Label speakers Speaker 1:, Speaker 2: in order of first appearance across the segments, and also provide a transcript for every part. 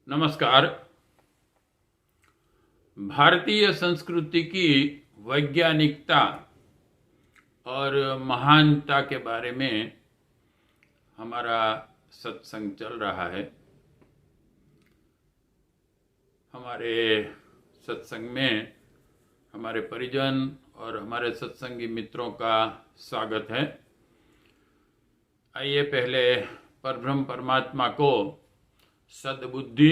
Speaker 1: नमस्कार। भारतीय संस्कृति की वैज्ञानिकता और महानता के बारे में हमारा सत्संग चल रहा है। हमारे सत्संग में हमारे परिजन और हमारे सत्संगी मित्रों का स्वागत है। आइए पहले परब्रह्म परमात्मा को सद्बुद्धि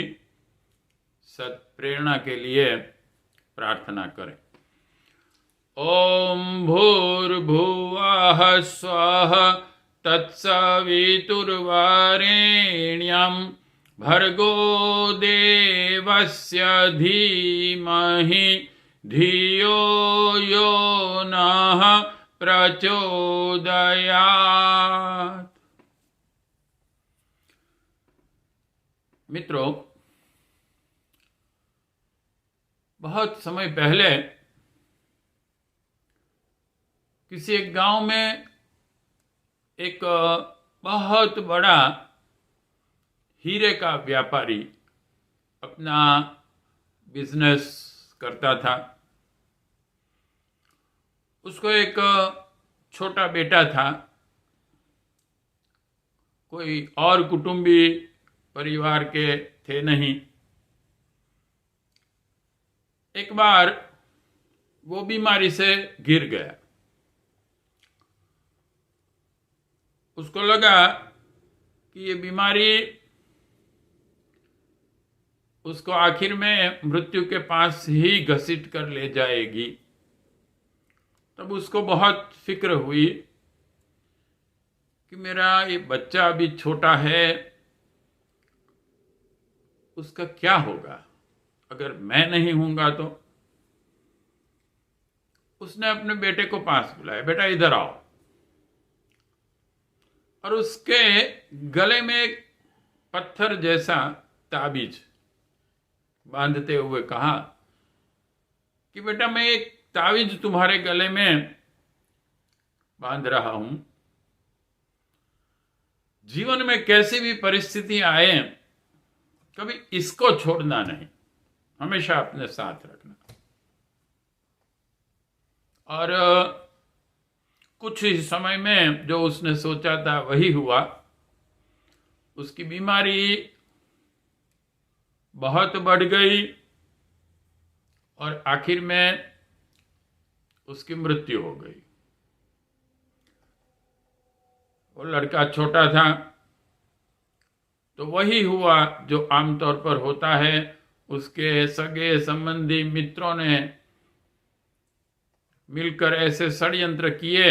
Speaker 1: सत्प्रेरणा के लिए प्रार्थना करें। ओम भूर्भुवः स्वः तत्सवितुर्वरेण्यं भर्गो देवस्य धीमहि धियो यो नः प्रचोदयात्। मित्रों, बहुत समय पहले किसी एक गांव में एक बहुत बड़ा हीरे का व्यापारी अपना बिजनेस करता था। उसको एक छोटा बेटा था। कोई और कुटुंबी परिवार के थे नहीं। एक बार वो बीमारी से घिर गया। उसको लगा कि ये बीमारी उसको आखिर में मृत्यु के पास ही घसीट कर ले जाएगी। तब उसको बहुत फिक्र हुई कि मेरा ये बच्चा अभी छोटा है, उसका क्या होगा अगर मैं नहीं हूंगा तो। उसने अपने बेटे को पास बुलाया, बेटा इधर आओ। और उसके गले में एक पत्थर जैसा ताबीज बांधते हुए कहा कि बेटा मैं एक ताबीज तुम्हारे गले में बांध रहा हूं। जीवन में कैसी भी परिस्थिति आए, कभी इसको छोड़ना नहीं, हमेशा अपने साथ रखना। और कुछ ही समय में जो उसने सोचा था वही हुआ। उसकी बीमारी बहुत बढ़ गई और आखिर में उसकी मृत्यु हो गई। वो लड़का छोटा था, तो वही हुआ जो आमतौर पर होता है। उसके सगे संबंधी मित्रों ने मिलकर ऐसे षड्यंत्र किए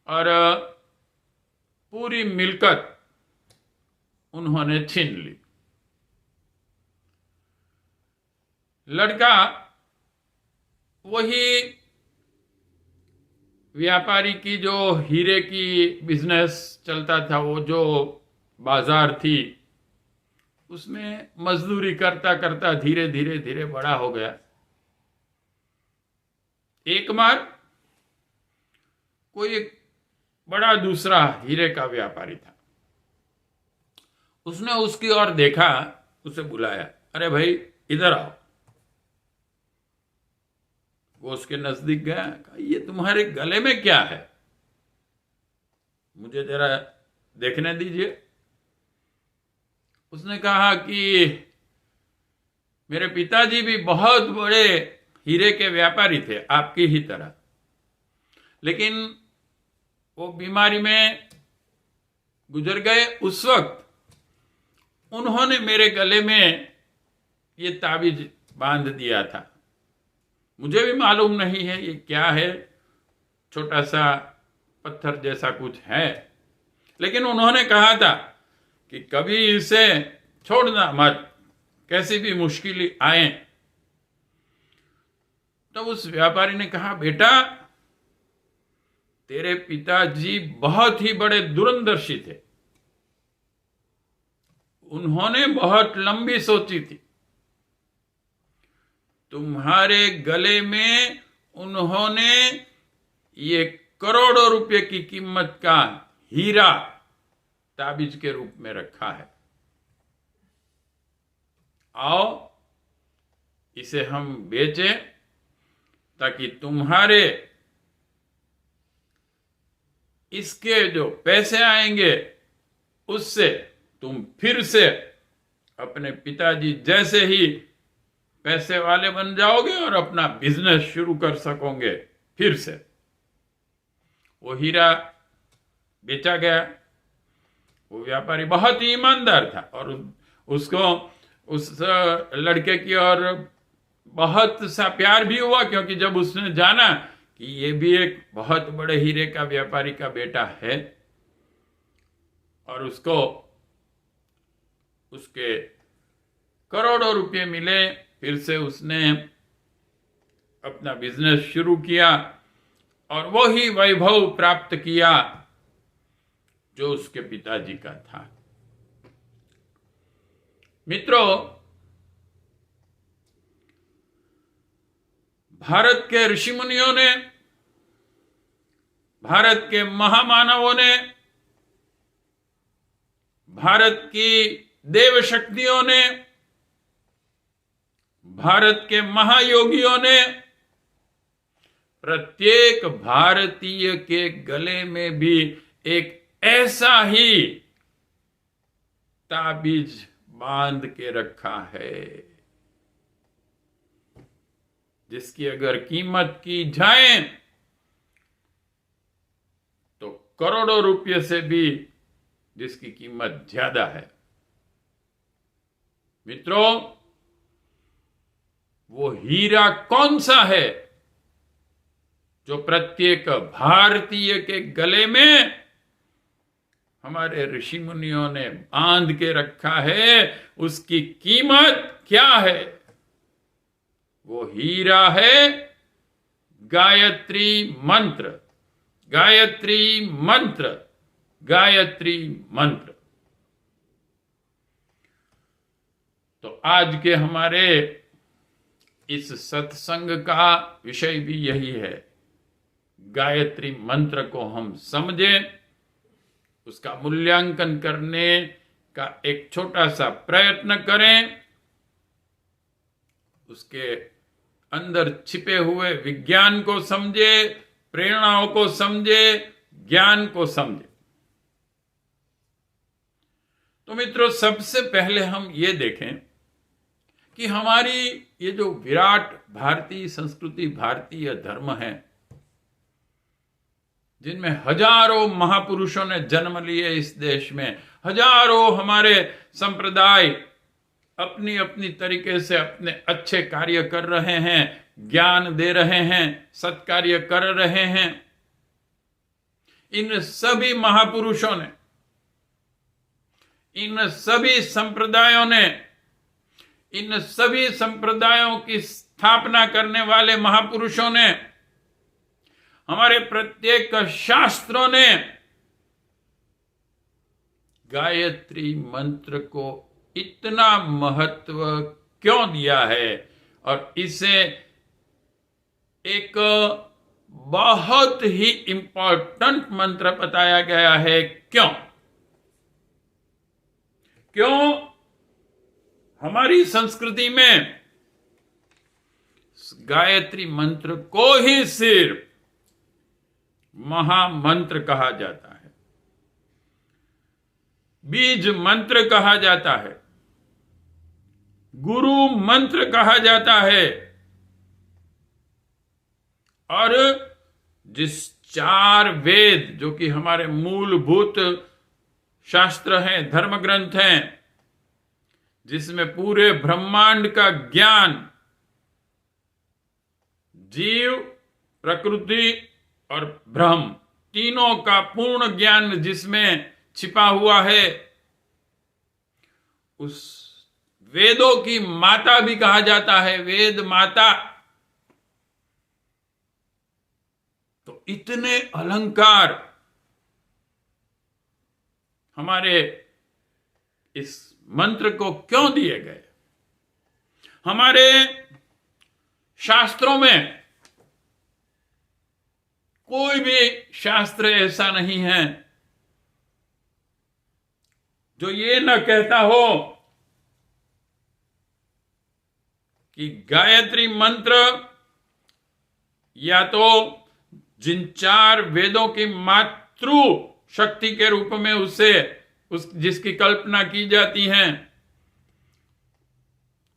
Speaker 1: और पूरी मिल्कत उन्होंने छीन ली। लड़का वही व्यापारी की जो हीरे की बिजनेस चलता था, वो जो बाजार थी, उसमें मजदूरी करता करता धीरे धीरे धीरे बड़ा हो गया। एक बार कोई एक बड़ा दूसरा हीरे का व्यापारी था। उसने उसकी ओर देखा, उसे बुलाया, अरे भाई इधर आओ। वो उसके नजदीक गया, कहा ये तुम्हारे गले में क्या है, मुझे जरा देखने दीजिए। उसने कहा कि मेरे पिताजी भी बहुत बड़े हीरे के व्यापारी थे, आपकी ही तरह, लेकिन वो बीमारी में गुजर गए। उस वक्त उन्होंने मेरे गले में ये ताबीज बांध दिया था। मुझे भी मालूम नहीं है ये क्या है, छोटा सा पत्थर जैसा कुछ है, लेकिन उन्होंने कहा था कि कभी इसे छोड़ना मत, कैसी भी मुश्किल आए। तब उस व्यापारी ने कहा, बेटा तेरे पिताजी बहुत ही बड़े दूरंदर्शी थे। उन्होंने बहुत लंबी सोची थी। तुम्हारे गले में उन्होंने ये करोड़ों रुपए की कीमत का हीरा ताबीज के रूप में रखा है। आओ इसे हम बेचें ताकि तुम्हारे इसके जो पैसे आएंगे उससे तुम फिर से अपने पिताजी जैसे ही पैसे वाले बन जाओगे और अपना बिजनेस शुरू कर सकोगे फिर से। वो हीरा बेचा गया। वो व्यापारी बहुत ही ईमानदार था और उसको उस लड़के की और बहुत सा प्यार भी हुआ, क्योंकि जब उसने जाना कि ये भी एक बहुत बड़े हीरे का व्यापारी का बेटा है और उसको उसके करोड़ों रुपए मिले, फिर से उसने अपना बिजनेस शुरू किया और वो ही वैभव प्राप्त किया जो उसके पिताजी का था। मित्रों, भारत के ऋषि मुनियों ने, भारत के महामानवों ने, भारत की देव शक्तियों ने, भारत के महायोगियों ने प्रत्येक भारतीय के गले में भी एक ऐसा ही ताबीज बांध के रखा है जिसकी अगर कीमत की जाए तो करोड़ों रुपये से भी जिसकी कीमत ज्यादा है। मित्रों, वो हीरा कौन सा है जो प्रत्येक भारतीय के गले में हमारे ऋषि मुनियों ने बांध के रखा है? उसकी कीमत क्या है? वो हीरा है गायत्री मंत्र, गायत्री मंत्र, गायत्री मंत्र। तो आज के हमारे इस सत्संग का विषय भी यही है। गायत्री मंत्र को हम समझें, उसका मूल्यांकन करने का एक छोटा सा प्रयत्न करें, उसके अंदर छिपे हुए विज्ञान को समझे, प्रेरणाओं को समझे, ज्ञान को समझे। तो मित्रों, सबसे पहले हम ये देखें कि हमारी ये जो विराट भारतीय संस्कृति, भारतीय धर्म है, जिनमें हजारों महापुरुषों ने जन्म लिए इस देश में, हजारों हमारे संप्रदाय अपनी अपनी तरीके से अपने अच्छे कार्य कर रहे हैं, ज्ञान दे रहे हैं, सत्कार्य कर रहे हैं। इन सभी महापुरुषों ने, इन सभी संप्रदायों ने, इन सभी संप्रदायों की स्थापना करने वाले महापुरुषों ने, हमारे प्रत्येक शास्त्रों ने गायत्री मंत्र को इतना महत्व क्यों दिया है और इसे एक बहुत ही इंपॉर्टेंट मंत्र बताया गया है? क्यों? क्यों हमारी संस्कृति में गायत्री मंत्र को ही सिर्फ महामंत्र कहा जाता है, बीज मंत्र कहा जाता है, गुरु मंत्र कहा जाता है, और जिस 4 वेद जो कि हमारे मूलभूत शास्त्र हैं, धर्म ग्रंथ हैं, जिसमें पूरे ब्रह्मांड का ज्ञान, जीव, प्रकृति और ब्रह्म तीनों का पूर्ण ज्ञान जिसमें छिपा हुआ है, उस वेदों की माता भी कहा जाता है, वेद माता। तो इतने अलंकार हमारे इस मंत्र को क्यों दिए गए? हमारे शास्त्रों में कोई भी शास्त्र ऐसा नहीं है जो ये न कहता हो कि गायत्री मंत्र या तो जिन 4 वेदों की मातृ शक्ति के रूप में जिसकी कल्पना की जाती है,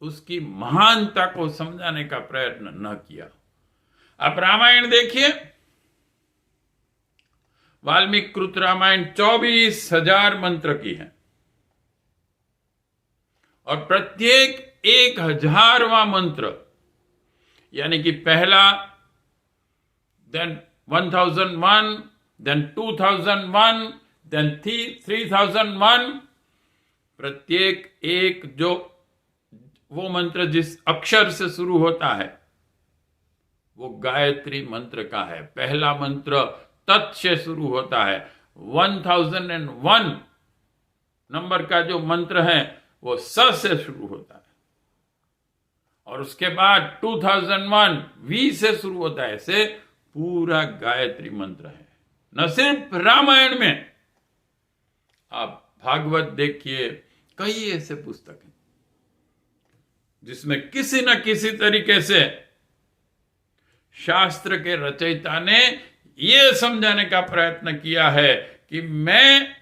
Speaker 1: उसकी महानता को समझाने का प्रयत्न न किया। आप रामायण देखिए, वाल्मीकि कृत रामायण 24,000 मंत्र की है और प्रत्येक 1000वां मंत्र, यानी कि पहला, देन 1001, देन 2001, देन 3001, प्रत्येक एक जो वो मंत्र जिस अक्षर से शुरू होता है वो गायत्री मंत्र का है। पहला मंत्र तत् से शुरू होता है। 1001 नंबर का जो मंत्र है वो स से शुरू होता है और उसके बाद 2001 वी से शुरू होता है। ऐसे पूरा गायत्री मंत्र है। न सिर्फ रामायण में, आप भागवत देखिए, कई ऐसे पुस्तक हैं जिसमें किसी न किसी तरीके से शास्त्र के रचयिता ने यह समझाने का प्रयत्न किया है कि मैं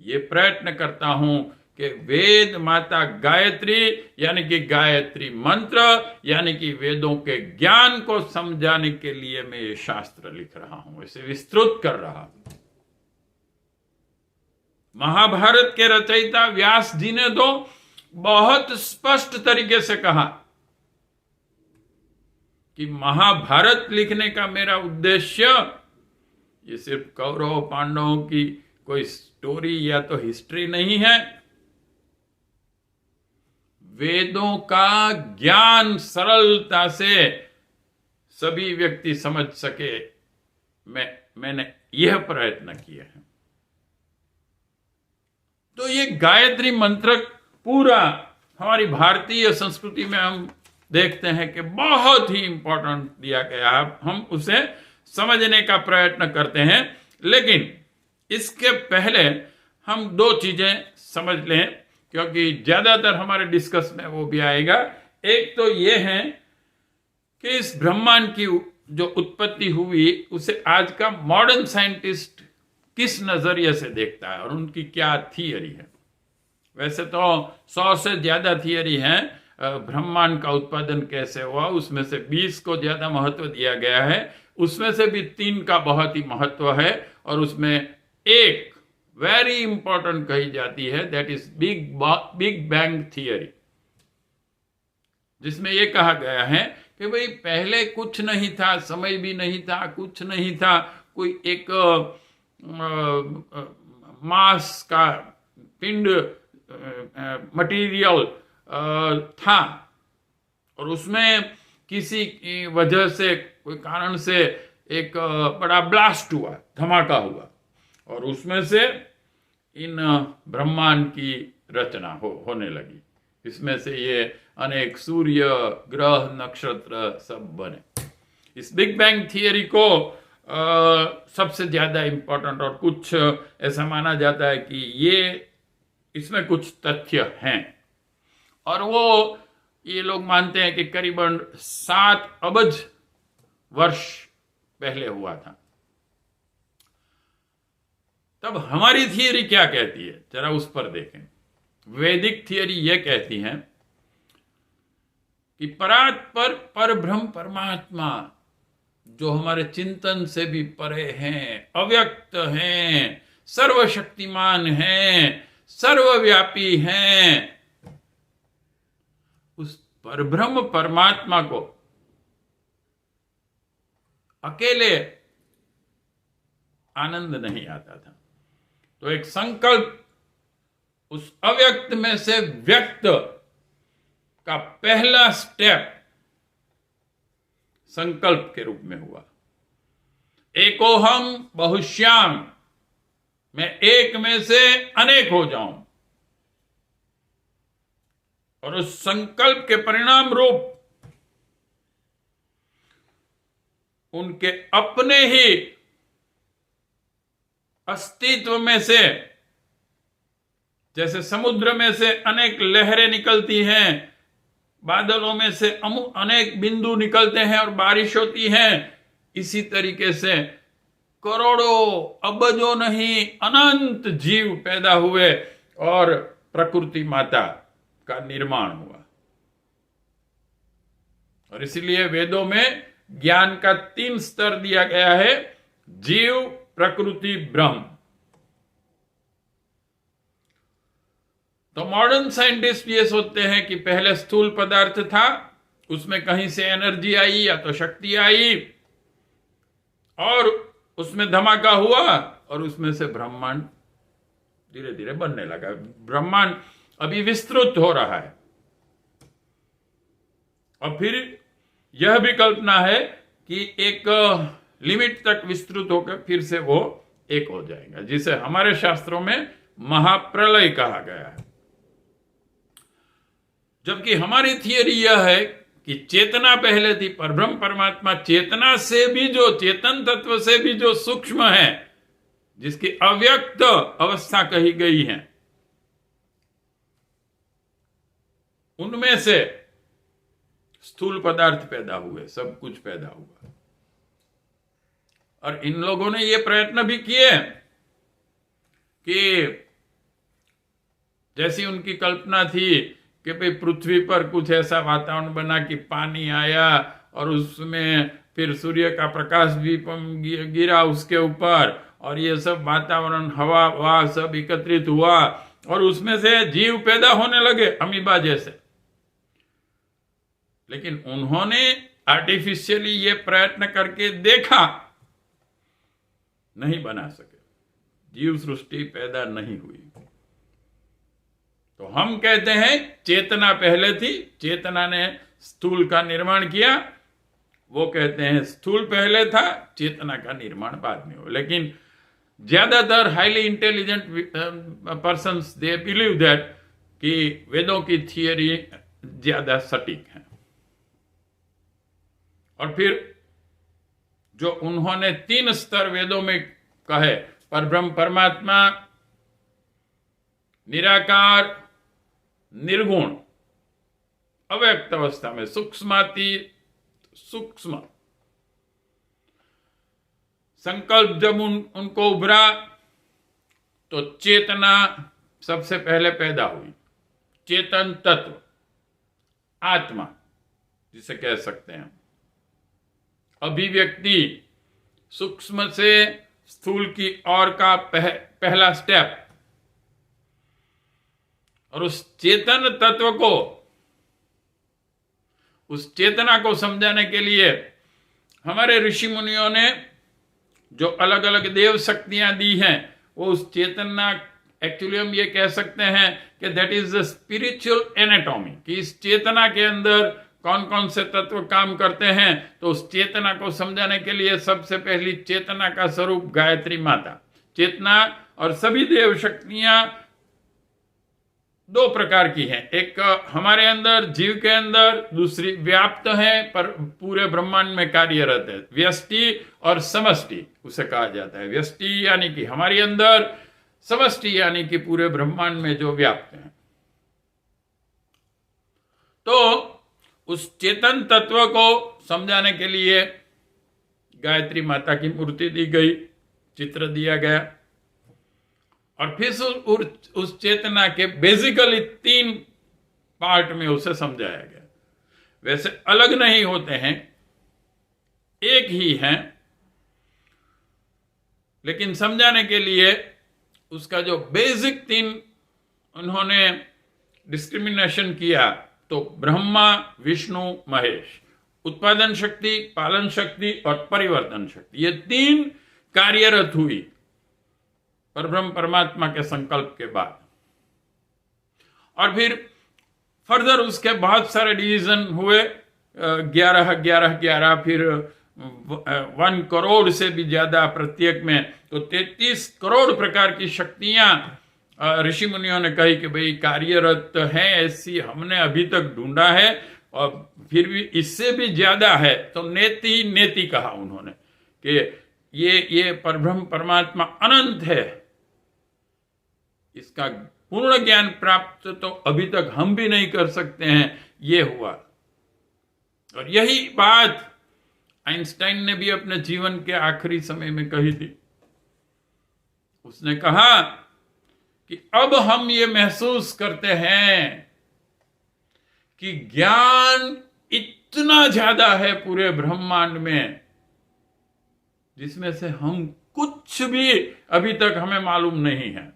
Speaker 1: ये प्रयत्न करता हूं कि वेद माता गायत्री यानी कि गायत्री मंत्र यानी कि वेदों के ज्ञान को समझाने के लिए मैं ये शास्त्र लिख रहा हूं, इसे विस्तृत कर रहा हूं। महाभारत के रचयिता व्यास जी ने तो बहुत स्पष्ट तरीके से कहा कि महाभारत लिखने का मेरा उद्देश्य ये सिर्फ कौरव पांडवों की कोई स्टोरी या तो हिस्ट्री नहीं है। वेदों का ज्ञान सरलता से सभी व्यक्ति समझ सके, मैंने यह प्रयत्न किया है। तो ये गायत्री मंत्र पूरा हमारी भारतीय संस्कृति में हम देखते हैं कि बहुत ही इंपॉर्टेंट दिया गया है। हम उसे समझने का प्रयत्न करते हैं, लेकिन इसके पहले हम 2 चीजें समझ लें, क्योंकि ज्यादातर हमारे डिस्कस में वो भी आएगा। एक तो ये है कि इस ब्रह्मांड की जो उत्पत्ति हुई उसे आज का मॉडर्न साइंटिस्ट किस नजरिए से देखता है और उनकी क्या थियरी है। वैसे तो 100 से ज्यादा थियरी हैं ब्रह्मांड का उत्पादन कैसे हुआ, उसमें से 20 को ज्यादा महत्व दिया गया है, उसमें से भी 3 का बहुत ही महत्व है और उसमें एक वेरी इंपॉर्टेंट कही जाती है, that is big bang theory, जिसमें यह कहा गया है कि भाई पहले कुछ नहीं था, समय भी नहीं था, कुछ नहीं था, कोई एक मास का पिंड मटेरियल था और उसमें किसी की वजह से, कोई कारण से एक बड़ा ब्लास्ट हुआ, धमाका हुआ और उसमें से इन ब्रह्मांड की रचना होने लगी। इसमें से ये अनेक सूर्य, ग्रह, नक्षत्र सब बने। इस बिग बैंग थियरी को सबसे ज्यादा इंपॉर्टेंट और कुछ ऐसा माना जाता है कि इसमें कुछ तथ्य हैं और ये लोग मानते हैं कि करीबन 7 अरब वर्ष पहले हुआ था। तब हमारी थियरी क्या कहती है, जरा उस पर देखें। वैदिक थियरी यह कहती है कि परब्रह्म परमात्मा जो हमारे चिंतन से भी परे हैं, अव्यक्त हैं, सर्वशक्तिमान हैं, सर्वव्यापी हैं, उस परब्रह्म परमात्मा को अकेले आनंद नहीं आता था। तो एक संकल्प उस अव्यक्त में से व्यक्त का पहला स्टेप संकल्प के रूप में हुआ। एकोहम बहुश्याम, मैं एक में से अनेक हो जाऊं। और उस संकल्प के परिणाम रूप उनके अपने ही अस्तित्व में से, जैसे समुद्र में से अनेक लहरें निकलती हैं, बादलों में से अनेक बिंदु निकलते हैं और बारिश होती है, इसी तरीके से करोड़ों अबजों नहीं अनंत जीव पैदा हुए और प्रकृति माता का निर्माण हुआ। और इसलिए वेदों में ज्ञान का 3 स्तर दिया गया है: जीव, प्रकृति, ब्रह्म। तो मॉडर्न साइंटिस्ट ये सोचते हैं कि पहले स्थूल पदार्थ था, उसमें कहीं से एनर्जी आई या तो शक्ति आई और उसमें धमाका हुआ और उसमें से ब्रह्मांड धीरे धीरे बनने लगा। ब्रह्मांड अभी विस्तृत हो रहा है और फिर यह भी कल्पना है कि एक लिमिट तक विस्तृत होकर फिर से वो एक हो जाएगा, जिसे हमारे शास्त्रों में महाप्रलय कहा गया है। जबकि हमारी थियरी यह है कि चेतना पहले थी, परब्रह्म परमात्मा चेतना से भी, जो चेतन तत्व से भी जो सूक्ष्म है, जिसकी अव्यक्त अवस्था कही गई है, उनमें से स्थूल पदार्थ पैदा हुए, सब कुछ पैदा हुआ। और इन लोगों ने ये प्रयत्न भी किए कि जैसी उनकी कल्पना थी कि भाई पृथ्वी पर कुछ ऐसा वातावरण बना कि पानी आया और उसमें फिर सूर्य का प्रकाश भी गिरा उसके ऊपर और ये सब वातावरण, हवा वहा सब एकत्रित हुआ और उसमें से जीव पैदा होने लगे अमीबा जैसे। लेकिन उन्होंने आर्टिफिशियली ये प्रयत्न करके देखा, नहीं बना सके, जीव सृष्टि पैदा नहीं हुई। तो हम कहते हैं चेतना पहले थी, चेतना ने स्थूल का निर्माण किया। वो कहते हैं स्थूल पहले था, चेतना का निर्माण बाद में हो। लेकिन ज्यादातर highly intelligent persons they believe that कि वेदों की थियरी ज्यादा सटीक है। और फिर जो उन्होंने 3 स्तर वेदों में कहे, परब्रह्म परमात्मा, निराकार, निर्गुण, अव्यक्त अवस्था में सूक्ष्माति सूक्ष्म संकल्प जब उनको उभरा तो चेतना सबसे पहले पैदा हुई। चेतन तत्व, आत्मा जिसे कह सकते हैं, अभिव्यक्ति, सूक्ष्म से स्थूल की ओर का पहला स्टेप। और उस चेतन तत्व को, उस चेतना को समझाने के लिए हमारे ऋषि मुनियों ने जो अलग अलग देव शक्तियां दी हैं, वो उस चेतना, एक्चुअली हम ये कह सकते हैं कि that is the spiritual anatomy, कि इस चेतना के अंदर कौन कौन से तत्व काम करते हैं। तो उस चेतना को समझाने के लिए सबसे पहली चेतना का स्वरूप गायत्री माता। चेतना और सभी देव शक्तियां 2 प्रकार की हैं, एक हमारे अंदर जीव के अंदर, दूसरी व्याप्त है पर पूरे ब्रह्मांड में कार्यरत है। व्यष्टि और समष्टि उसे कहा जाता है। व्यष्टि यानी कि हमारे अंदर, समष्टि यानी कि पूरे ब्रह्मांड में जो व्याप्त है। तो उस चेतन तत्व को समझाने के लिए गायत्री माता की मूर्ति दी गई, चित्र दिया गया और फिर उस चेतना के बेसिकली 3 पार्ट में उसे समझाया गया। वैसे अलग नहीं होते हैं, एक ही हैं, लेकिन समझाने के लिए उसका जो बेसिक 3 उन्होंने डिस्क्रिमिनेशन किया, तो ब्रह्मा, विष्णु, महेश, उत्पादन शक्ति, पालन शक्ति और परिवर्तन शक्ति, ये 3 कार्यरत हुई परब्रह्म परमात्मा के संकल्प के बाद। और फिर फर्दर उसके बहुत सारे डिवीजन हुए, 11 फिर 1 करोड़ से भी ज्यादा प्रत्येक में, तो 33 करोड़ प्रकार की शक्तियां ऋषि मुनियों ने कही कि भाई कार्यरत है, ऐसी हमने अभी तक ढूंढा है और फिर भी इससे भी ज्यादा है। तो नेति कहा उन्होंने कि ये परब्रह्म परमात्मा अनंत है, इसका पूर्ण ज्ञान प्राप्त तो अभी तक हम भी नहीं कर सकते हैं ये हुआ। और यही बात आइंस्टाइन ने भी अपने जीवन के आखिरी समय में कही थी। उसने कहा कि अब हम ये महसूस करते हैं कि ज्ञान इतना ज्यादा है पूरे ब्रह्मांड में, जिसमें से हम कुछ भी अभी तक हमें मालूम नहीं है।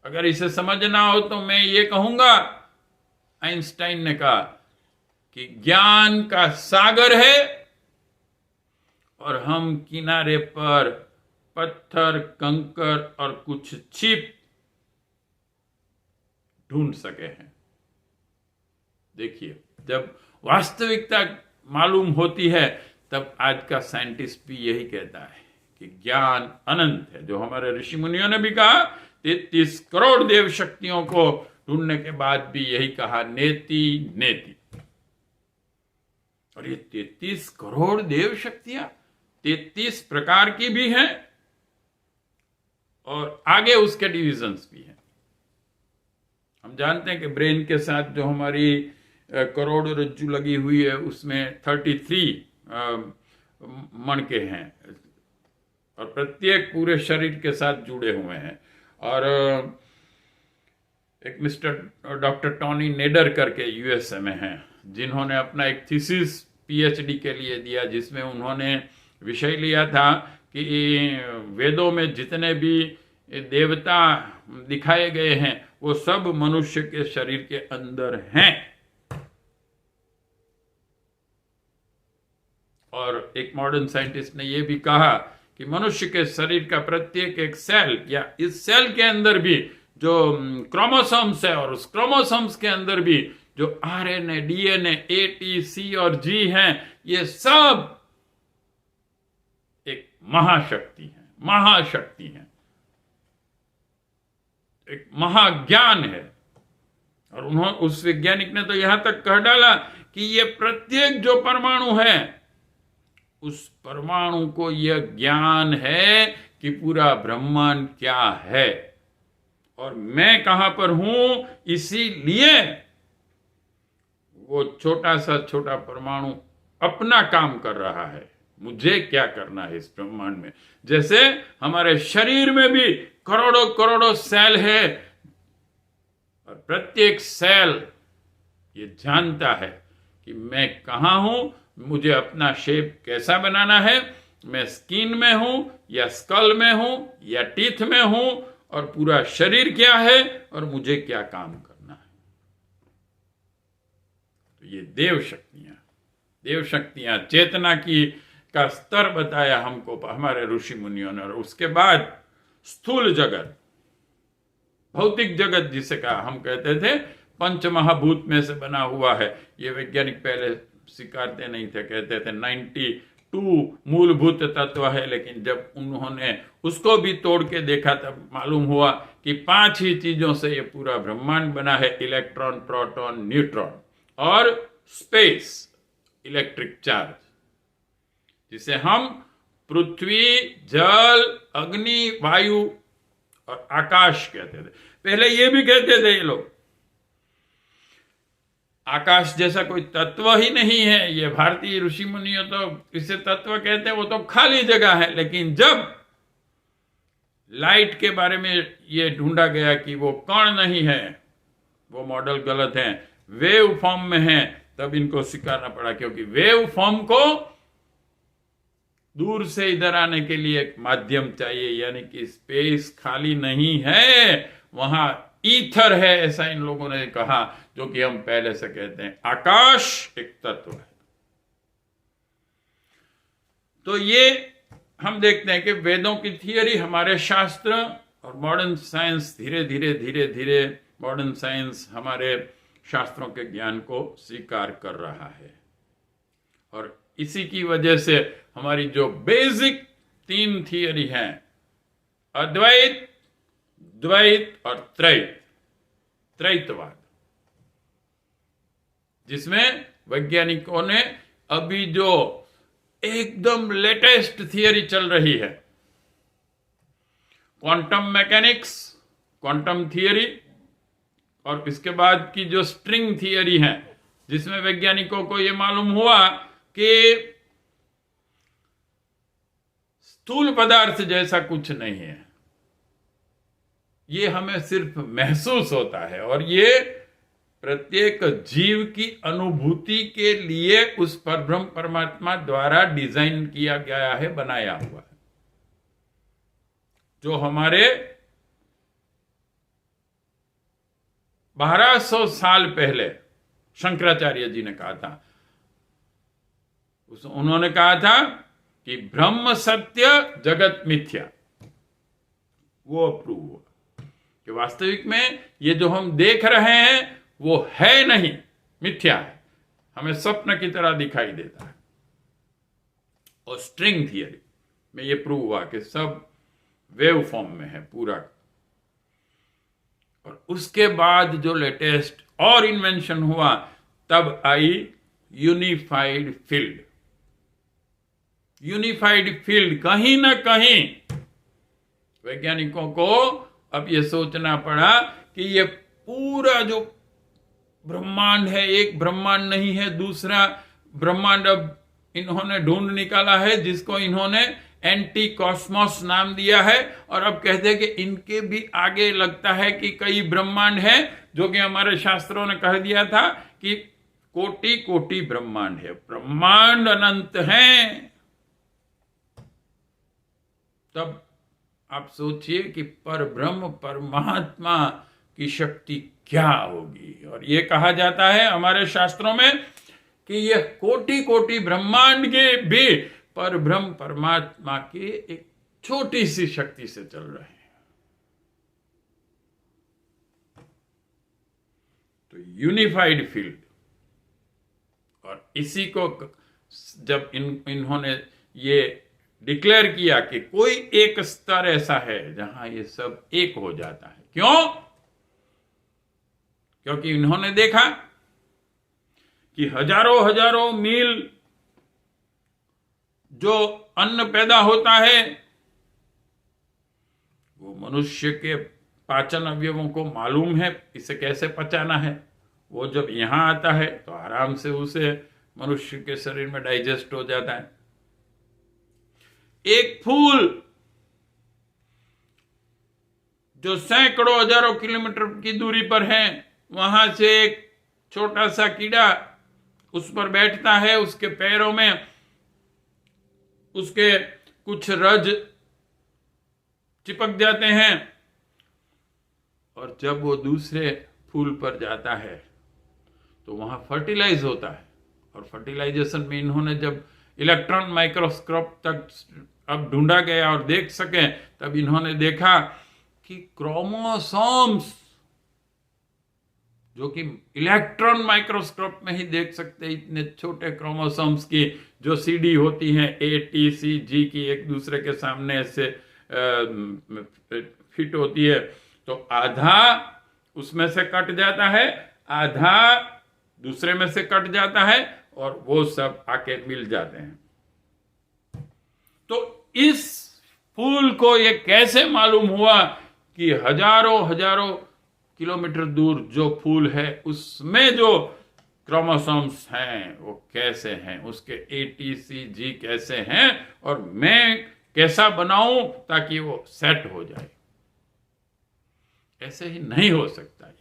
Speaker 1: अगर इसे समझना हो तो मैं ये कहूंगा, आइंस्टाइन ने कहा कि ज्ञान का सागर है और हम किनारे पर पत्थर, कंकर और कुछ छिप ढूंढ सके हैं। देखिए, जब वास्तविकता मालूम होती है तब आज का साइंटिस्ट भी यही कहता है कि ज्ञान अनंत है। जो हमारे ऋषि मुनियों ने भी कहा, 33 करोड़ देव शक्तियों को ढूंढने के बाद भी यही कहा, नेति नेति। और ये 33 करोड़ देव शक्तियां 33 प्रकार की भी हैं और आगे उसके डिविजन्स भी हैं। हम जानते हैं कि ब्रेन के साथ जो हमारी करोड़ रज्जु लगी हुई है उसमें 33 मणके हैं और प्रत्येक पूरे शरीर के साथ जुड़े हुए हैं। और एक मिस्टर डॉक्टर टॉनी नेडर करके यूएसए में हैं, जिन्होंने अपना एक थीसिस पीएचडी के लिए दिया, जिसमें उन्होंने विषय लिया था कि वेदों में जितने भी देवता दिखाए गए हैं वो सब मनुष्य के शरीर के अंदर हैं। और एक मॉडर्न साइंटिस्ट ने यह भी कहा कि मनुष्य के शरीर का प्रत्येक एक सेल या इस सेल के अंदर भी जो क्रोमोसोम्स है और उस क्रोमोसोम्स के अंदर भी जो आरएनए, डीएनए, ए, टी, सी और जी हैं, ये सब एक महाशक्ति है, महाशक्ति है, एक महाज्ञान है। और उन्होंने, उस वैज्ञानिक ने तो यहां तक कह डाला कि ये प्रत्येक जो परमाणु है उस परमाणु को यह ज्ञान है कि पूरा ब्रह्मांड क्या है और मैं कहां पर हूं। इसीलिए वो छोटा सा छोटा परमाणु अपना काम कर रहा है, मुझे क्या करना है इस ब्रह्मांड में। जैसे हमारे शरीर में भी करोड़ों करोड़ों सेल है और प्रत्येक सेल ये जानता है कि मैं कहां हूं, मुझे अपना शेप कैसा बनाना है, मैं स्किन में हूं या स्कल में हूं या टीथ में हूं और पूरा शरीर क्या है और मुझे क्या काम करना है। तो ये देव शक्तियां चेतना की का स्तर बताया हमको हमारे ऋषि मुनियों ने। और उसके बाद स्थूल जगत, भौतिक जगत जिसे कहा, हम कहते थे पंच महाभूत में से बना हुआ है। ये वैज्ञानिक पहले स्वीकारते नहीं थे, कहते थे 92 मूलभूत तत्व है, लेकिन जब उन्होंने उसको भी तोड़ के देखा तब मालूम हुआ कि 5 ही चीजों से ये पूरा ब्रह्मांड बना है, इलेक्ट्रॉन, प्रोटॉन, न्यूट्रॉन और स्पेस, इलेक्ट्रिक चार्ज, जिसे हम पृथ्वी, जल, अग्नि, वायु और आकाश कहते थे। पहले ये भी कहते थे ये लोग आकाश जैसा कोई तत्व ही नहीं है, ये भारतीय ऋषि मुनियों तो इसे तत्व कहते हैं, वो तो खाली जगह है। लेकिन जब लाइट के बारे में ये ढूंढा गया कि वो कण नहीं है, वो मॉडल गलत है, वेव फॉर्म में है, तब इनको स्वीकारना पड़ा, क्योंकि वेव फॉर्म को दूर से इधर आने के लिए एक माध्यम चाहिए, यानी कि स्पेस खाली नहीं है, वहां ईथर है, ऐसा इन लोगों ने कहा, जो कि हम पहले से कहते हैं आकाश एक तत्व है। तो ये हम देखते हैं कि वेदों की थियरी, हमारे शास्त्र और मॉडर्न साइंस धीरे धीरे मॉडर्न साइंस हमारे शास्त्रों के ज्ञान को स्वीकार कर रहा है। और इसी की वजह से हमारी जो बेसिक 3 थियरी हैं, अद्वैत, द्वैत और त्रैतवाद, जिसमें वैज्ञानिकों ने अभी जो एकदम लेटेस्ट थियरी चल रही है, क्वांटम मैकेनिक्स, क्वांटम थियरी, और इसके बाद की जो स्ट्रिंग थियरी है, जिसमें वैज्ञानिकों को यह मालूम हुआ कि स्थूल पदार्थ जैसा कुछ नहीं है, ये हमें सिर्फ महसूस होता है और ये प्रत्येक जीव की अनुभूति के लिए उस परब्रह्म परमात्मा द्वारा डिजाइन किया गया है, बनाया हुआ है। जो हमारे 1200 साल पहले शंकराचार्य जी ने कहा था, उन्होंने कहा था कि ब्रह्म सत्य जगत मिथ्या। वो अप्रूव हुआ कि वास्तविक में ये जो हम देख रहे हैं वो है नहीं, मिथ्या है, हमें स्वप्न की तरह दिखाई देता है। और स्ट्रिंग थियरी में ये प्रूव हुआ कि सब वेव फॉर्म में है पूरा। और उसके बाद जो लेटेस्ट और इन्वेंशन हुआ, तब आई यूनिफाइड फील्ड। यूनिफाइड फील्ड, कहीं ना कहीं वैज्ञानिकों को अब यह सोचना पड़ा कि ये पूरा जो ब्रह्मांड है, एक ब्रह्मांड नहीं है, दूसरा ब्रह्मांड अब इन्होंने ढूंढ निकाला है, जिसको इन्होंने एंटी कॉस्मोस नाम दिया है। और अब कहते हैं कि इनके भी आगे लगता है कि कई ब्रह्मांड है, जो कि हमारे शास्त्रों ने कह दिया था कि कोटि कोटि ब्रह्मांड है, ब्रह्मांड अनंत हैं। तब आप सोचिए कि परब्रह्म परमात्मा की शक्ति क्या होगी। और ये कहा जाता है हमारे शास्त्रों में कि यह कोटि कोटि ब्रह्मांड के भी परब्रह्म परमात्मा के एक छोटी सी शक्ति से चल रहे हैं। तो यूनिफाइड फील्ड, और इसी को जब इन्होंने ये डिक्लेयर किया कि कोई एक स्तर ऐसा है जहां ये सब एक हो जाता है। क्यों? क्योंकि इन्होंने देखा कि हजारों हजारों मील जो अन्न पैदा होता है वो मनुष्य के पाचन अवयवों को मालूम है इसे कैसे पचाना है। वो जब यहां आता है तो आराम से उसे मनुष्य के शरीर में डाइजेस्ट हो जाता है। एक फूल जो सैकड़ों हजारों किलोमीटर की दूरी पर है, वहां से एक छोटा सा कीड़ा उस पर बैठता है, उसके पैरों में उसके कुछ रज चिपक जाते हैं, और जब वो दूसरे फूल पर जाता है तो वहां फर्टिलाइज होता है। और फर्टिलाइजेशन में इन्होंने जब इलेक्ट्रॉन माइक्रोस्कोप तक अब ढूंढा गया और देख सके, तब इन्होंने देखा कि क्रोमोसोम्स, जो कि इलेक्ट्रॉन माइक्रोस्कोप में ही देख सकते हैं, इतने छोटे क्रोमोसोम्स की जो सीडी होती हैं ए टी सी जी की, एक दूसरे के सामने ऐसे फिट होती है, तो आधा उसमें से कट जाता है, आधा दूसरे में से कट जाता है, और वो सब आके मिल जाते हैं। तो इस फूल को ये कैसे मालूम हुआ कि हजारों हजारों किलोमीटर दूर जो फूल है उसमें जो क्रोमोसोम्स हैं वो कैसे हैं, उसके ATCG कैसे हैं, और मैं कैसा बनाऊं ताकि वो सेट हो जाए। ऐसे ही नहीं हो सकता। ये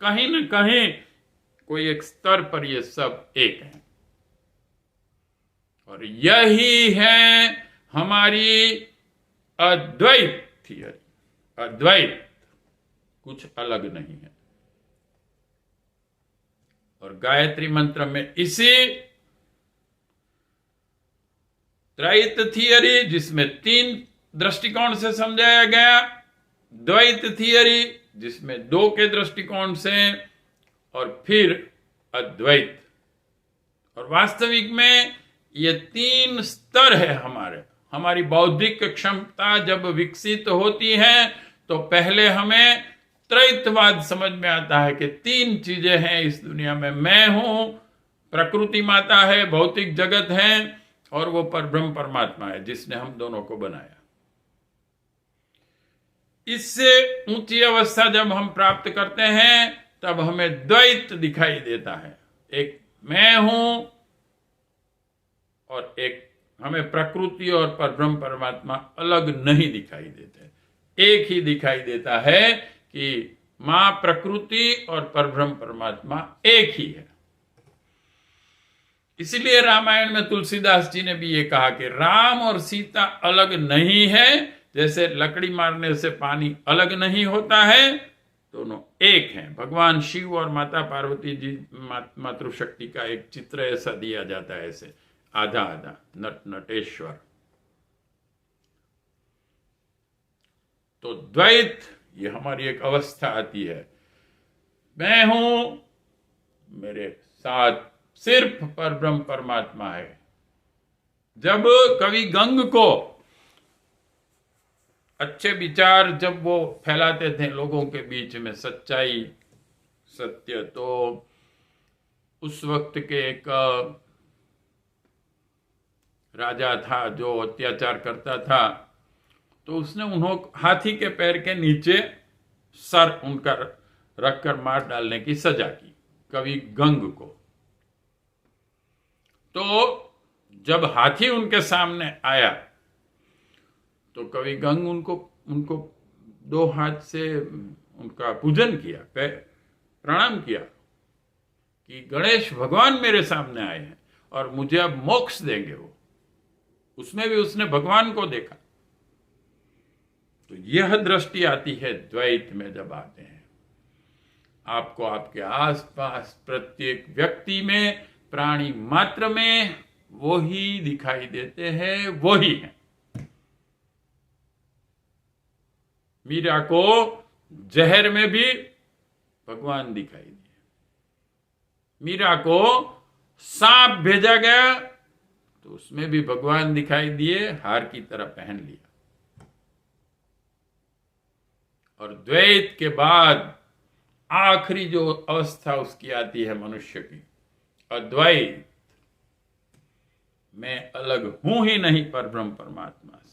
Speaker 1: कहीं न कहीं कोई एक स्तर पर ये सब एक है, और यही है हमारी अद्वैत थियरी। अद्वैत कुछ अलग नहीं है। और गायत्री मंत्र में इसी त्रैत थियरी, जिसमें 3 दृष्टिकोण से समझाया गया, द्वैत थियरी जिसमें 2 के दृष्टिकोण से, और फिर अद्वैत। और वास्तविक में ये 3 स्तर है हमारी बौद्धिक क्षमता जब विकसित होती है तो पहले हमें त्रैतवाद समझ में आता है कि 3 चीजें हैं इस दुनिया में, मैं हूं, प्रकृति माता है, भौतिक जगत है, और वो परब्रह्म परमात्मा है जिसने हम दोनों को बनाया। इससे ऊंची अवस्था जब हम प्राप्त करते हैं तब हमें द्वैत दिखाई देता है। एक मैं हूं और एक हमें प्रकृति और परब्रह्म परमात्मा अलग नहीं दिखाई देते, एक ही दिखाई देता है कि मां प्रकृति और परब्रह्म परमात्मा एक ही है। इसलिए रामायण में तुलसीदास जी ने भी ये कहा कि राम और सीता अलग नहीं है, जैसे लकड़ी मारने से पानी अलग नहीं होता है, दोनों एक हैं। भगवान शिव और माता पार्वती जी मातृशक्ति का एक चित्र ऐसा दिया जाता है, ऐसे आधा आधा नट नटेश्वर। तो द्वैत ये हमारी एक अवस्था आती है, मैं हूं, मेरे साथ सिर्फ परब्रह्म परमात्मा है। जब कवि गंग को अच्छे विचार जब वो फैलाते थे लोगों के बीच में, सच्चाई सत्य, तो उस वक्त के एक राजा था जो अत्याचार करता था, तो उसने हाथी के पैर के नीचे सर उनका रखकर मार डालने की सजा की कवि गंग को। तो जब हाथी उनके सामने आया तो कवि गंग उनको दो हाथ से उनका पूजन किया, प्रणाम किया कि गणेश भगवान मेरे सामने आए हैं और मुझे अब मोक्ष देंगे। वो उसमें भी उसने भगवान को देखा। तो यह दृष्टि आती है द्वैत में जब आते हैं। आपको आपके आसपास प्रत्येक व्यक्ति में, प्राणी मात्र में वो ही दिखाई देते हैं, वो ही है। मीरा को जहर में भी भगवान दिखाई दिए, मीरा को सांप भेजा गया तो उसमें भी भगवान दिखाई दिए, हार की तरह पहन लिया। और द्वैत के बाद आखिरी जो अवस्था उसकी आती है मनुष्य की, अद्वैत। मैं अलग हूं ही नहीं परब्रह्म परमात्मा से,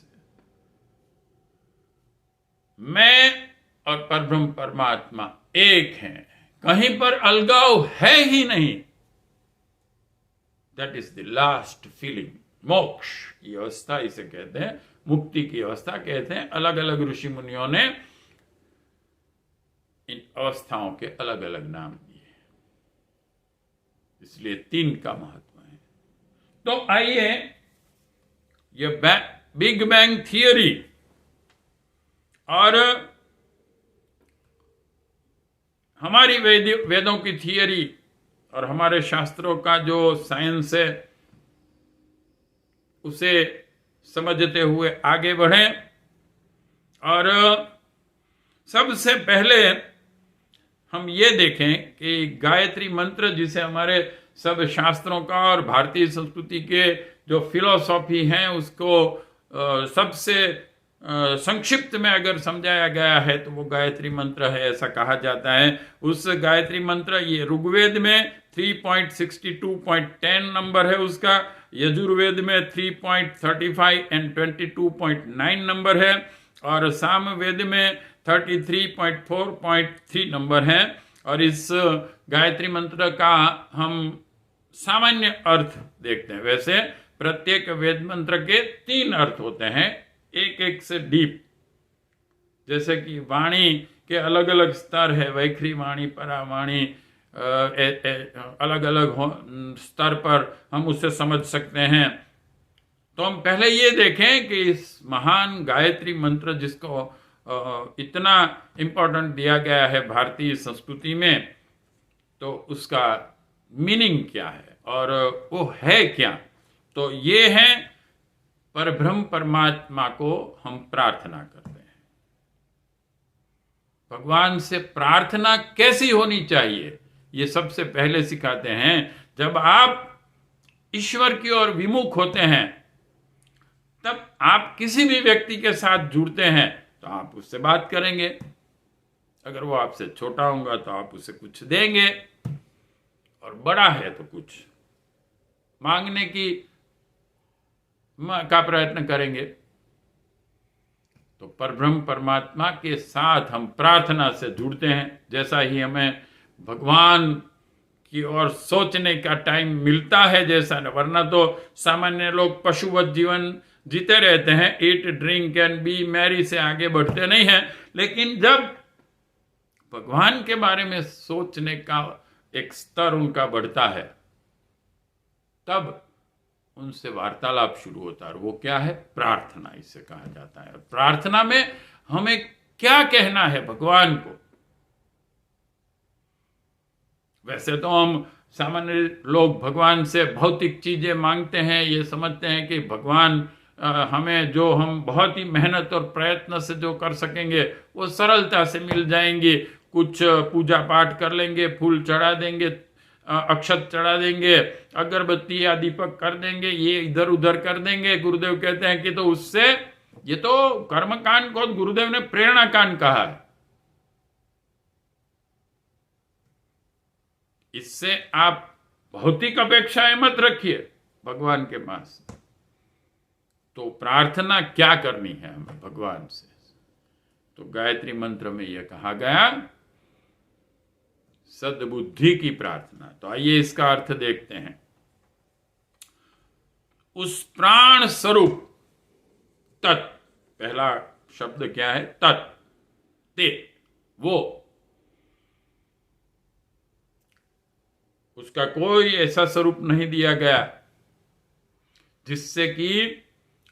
Speaker 1: मैं और परब्रह्म परमात्मा एक हैं, कहीं पर अलगाव है ही नहीं। That is the last feeling. मोक्ष की अवस्था इसे कहते हैं, मुक्ति की अवस्था कहते हैं। अलग अलग ऋषि मुनियों ने इन अवस्थाओं के अलग अलग नाम दिए, इसलिए तीन का महत्व है। तो आइए ये बिग बैंग थियरी और हमारी वेदों की थियरी और हमारे शास्त्रों का जो साइंस है उसे समझते हुए आगे बढ़ें। और सबसे पहले हम ये देखें कि गायत्री मंत्र, जिसे हमारे सब शास्त्रों का और भारतीय संस्कृति के जो फिलॉसफी हैं उसको सबसे संक्षिप्त में अगर समझाया गया है तो वो गायत्री मंत्र है, ऐसा कहा जाता है। उस गायत्री मंत्र, ये ऋग्वेद में 3.62.10 नंबर है उसका, यजुर्वेद में 3.35 एंड 22.9 नंबर है, और सामवेद में 33.4.3 नंबर है। और इस गायत्री मंत्र का हम सामान्य अर्थ देखते हैं। वैसे प्रत्येक वेद मंत्र के 3 अर्थ होते हैं, एक एक से डीप। जैसे कि वाणी के अलग अलग स्तर है, वैखरी वाणी, परावाणी, अलग अलग स्तर पर हम उसे समझ सकते हैं। तो हम पहले ये देखें कि इस महान गायत्री मंत्र, जिसको इतना इम्पोर्टेंट दिया गया है भारतीय संस्कृति में, तो उसका मीनिंग क्या है और वो है क्या। तो ये है, परब्रह्म परमात्मा को हम प्रार्थना करते हैं। भगवान से प्रार्थना कैसी होनी चाहिए ये सबसे पहले सिखाते हैं। जब आप ईश्वर की ओर विमुख होते हैं, तब आप किसी भी व्यक्ति के साथ जुड़ते हैं तो आप उससे बात करेंगे। अगर वो आपसे छोटा होगा तो आप उसे कुछ देंगे, और बड़ा है तो कुछ मांगने का प्रयत्न करेंगे। तो परब्रह्म परमात्मा के साथ हम प्रार्थना से जुड़ते हैं। जैसा ही हमें भगवान की ओर सोचने का टाइम मिलता है, जैसा न, वरना तो सामान्य लोग पशुवत जीवन जीते रहते हैं, eat drink and B Mary से आगे बढ़ते नहीं हैं। लेकिन जब भगवान के बारे में सोचने का एक स्तर उनका बढ़ता है, तब उनसे वार्तालाप शुरू होता है। और वो क्या है? प्रार्थना, इसे कहा जाता है। प्रार्थना में हमें क्या कहना है भगवान को? वैसे तो हम सामान्य लोग भगवान से भौतिक चीजें मांगते हैं, ये समझते हैं कि भगवान हमें जो हम बहुत ही मेहनत और प्रयत्न से जो कर सकेंगे वो सरलता से मिल जाएंगी। कुछ पूजा पाठ कर लेंगे, फूल चढ़ा देंगे, अक्षत चढ़ा देंगे, अगरबत्ती या दीपक कर देंगे, ये इधर उधर कर देंगे। गुरुदेव कहते हैं कि तो उससे, ये तो कर्म कांड को गुरुदेव ने प्रेरणा कांड कहा है, इससे आप भौतिक अपेक्षाएं मत रखिए भगवान के पास। तो प्रार्थना क्या करनी है हमें भगवान से? तो गायत्री मंत्र में यह कहा गया, सद्बुद्धि की प्रार्थना। तो आइए इसका अर्थ देखते हैं। उस प्राण स्वरूप तत्, पहला शब्द क्या है? तत्, ते, वो, उसका कोई ऐसा स्वरूप नहीं दिया गया जिससे कि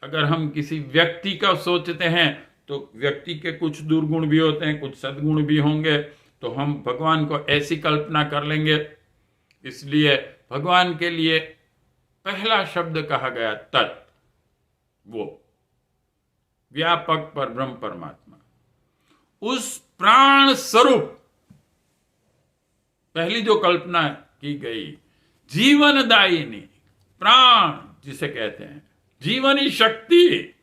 Speaker 1: अगर हम किसी व्यक्ति का सोचते हैं तो व्यक्ति के कुछ दुर्गुण भी होते हैं, कुछ सद्गुण भी होंगे, तो हम भगवान को ऐसी कल्पना कर लेंगे। इसलिए भगवान के लिए पहला शब्द कहा गया तत्, वो व्यापक परब्रह्म परमात्मा, उस प्राण स्वरूप। पहली जो कल्पना की गई, जीवनदायिनी, प्राण जिसे कहते हैं, जीवनी शक्ति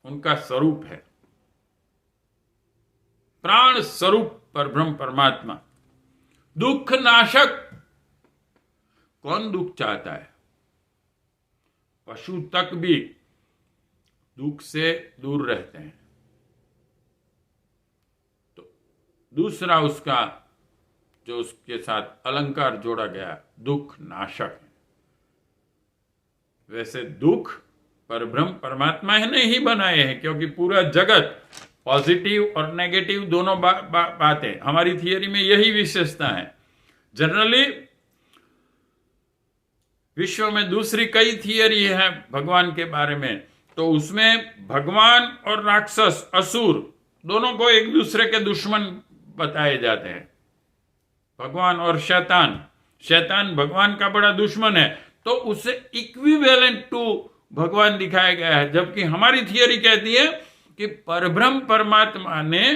Speaker 1: उनका स्वरूप है। प्राण स्वरूप परब्रह्म परमात्मा, दुख नाशक। कौन दुख चाहता है? पशु तक भी दुख से दूर रहते हैं। तो दूसरा उसका जो उसके साथ अलंकार जोड़ा गया, दुख नाशक है। वैसे दुख परब्रह्म परमात्मा ने ही बनाए हैं, क्योंकि पूरा जगत पॉजिटिव और नेगेटिव दोनों बातें, हमारी थियरी में यही विशेषता है। जनरली विश्व में दूसरी कई थियरी है भगवान के बारे में, तो उसमें भगवान और राक्षस, असुर, दोनों को एक दूसरे के दुश्मन बताए जाते हैं। भगवान और शैतान, शैतान भगवान का बड़ा दुश्मन है, तो उसे इक्विवेलेंट टू भगवान दिखाया गया है। जबकि हमारी थियरी कहती है कि परब्रह्म परमात्मा ने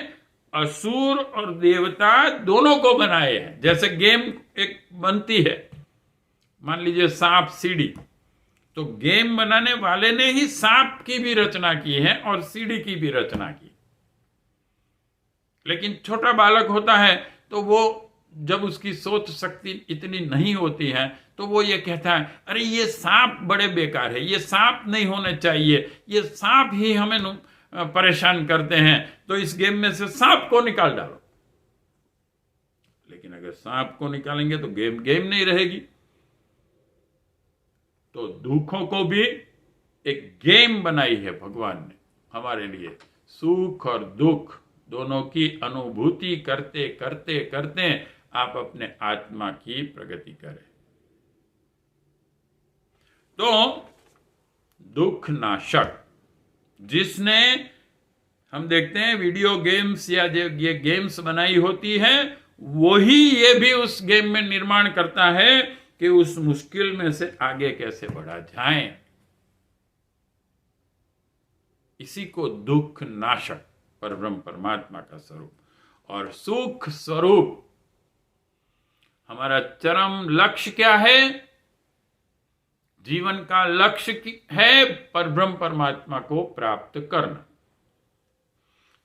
Speaker 1: असुर और देवता दोनों को बनाए हैं। जैसे गेम एक बनती है, मान लीजिए सांप सीढ़ी, तो गेम बनाने वाले ने ही सांप की भी रचना की है और सीढ़ी की भी रचना की। लेकिन छोटा बालक होता है तो वो जब उसकी सोच शक्ति इतनी नहीं होती है तो वो ये कहता है, अरे ये सांप बड़े बेकार है, ये सांप नहीं होने चाहिए, ये सांप ही हमें परेशान करते हैं, तो इस गेम में से सांप को निकाल डालो। लेकिन अगर सांप को निकालेंगे तो गेम नहीं रहेगी। तो दुखों को भी एक गेम बनाई है भगवान ने हमारे लिए। सुख और दुख दोनों की अनुभूति करते करते करते आप अपने आत्मा की प्रगति करें। तो दुख नाशक, जिसने, हम देखते हैं वीडियो गेम्स या जो ये गेम्स बनाई होती है, वही ये भी उस गेम में निर्माण करता है कि उस मुश्किल में से आगे कैसे बढ़ा जाए। इसी को दुख नाशक परब्रह्म परमात्मा का स्वरूप। और सुख स्वरूप, हमारा चरम लक्ष्य क्या है? जीवन का लक्ष्य है परब्रह्म परमात्मा को प्राप्त करना।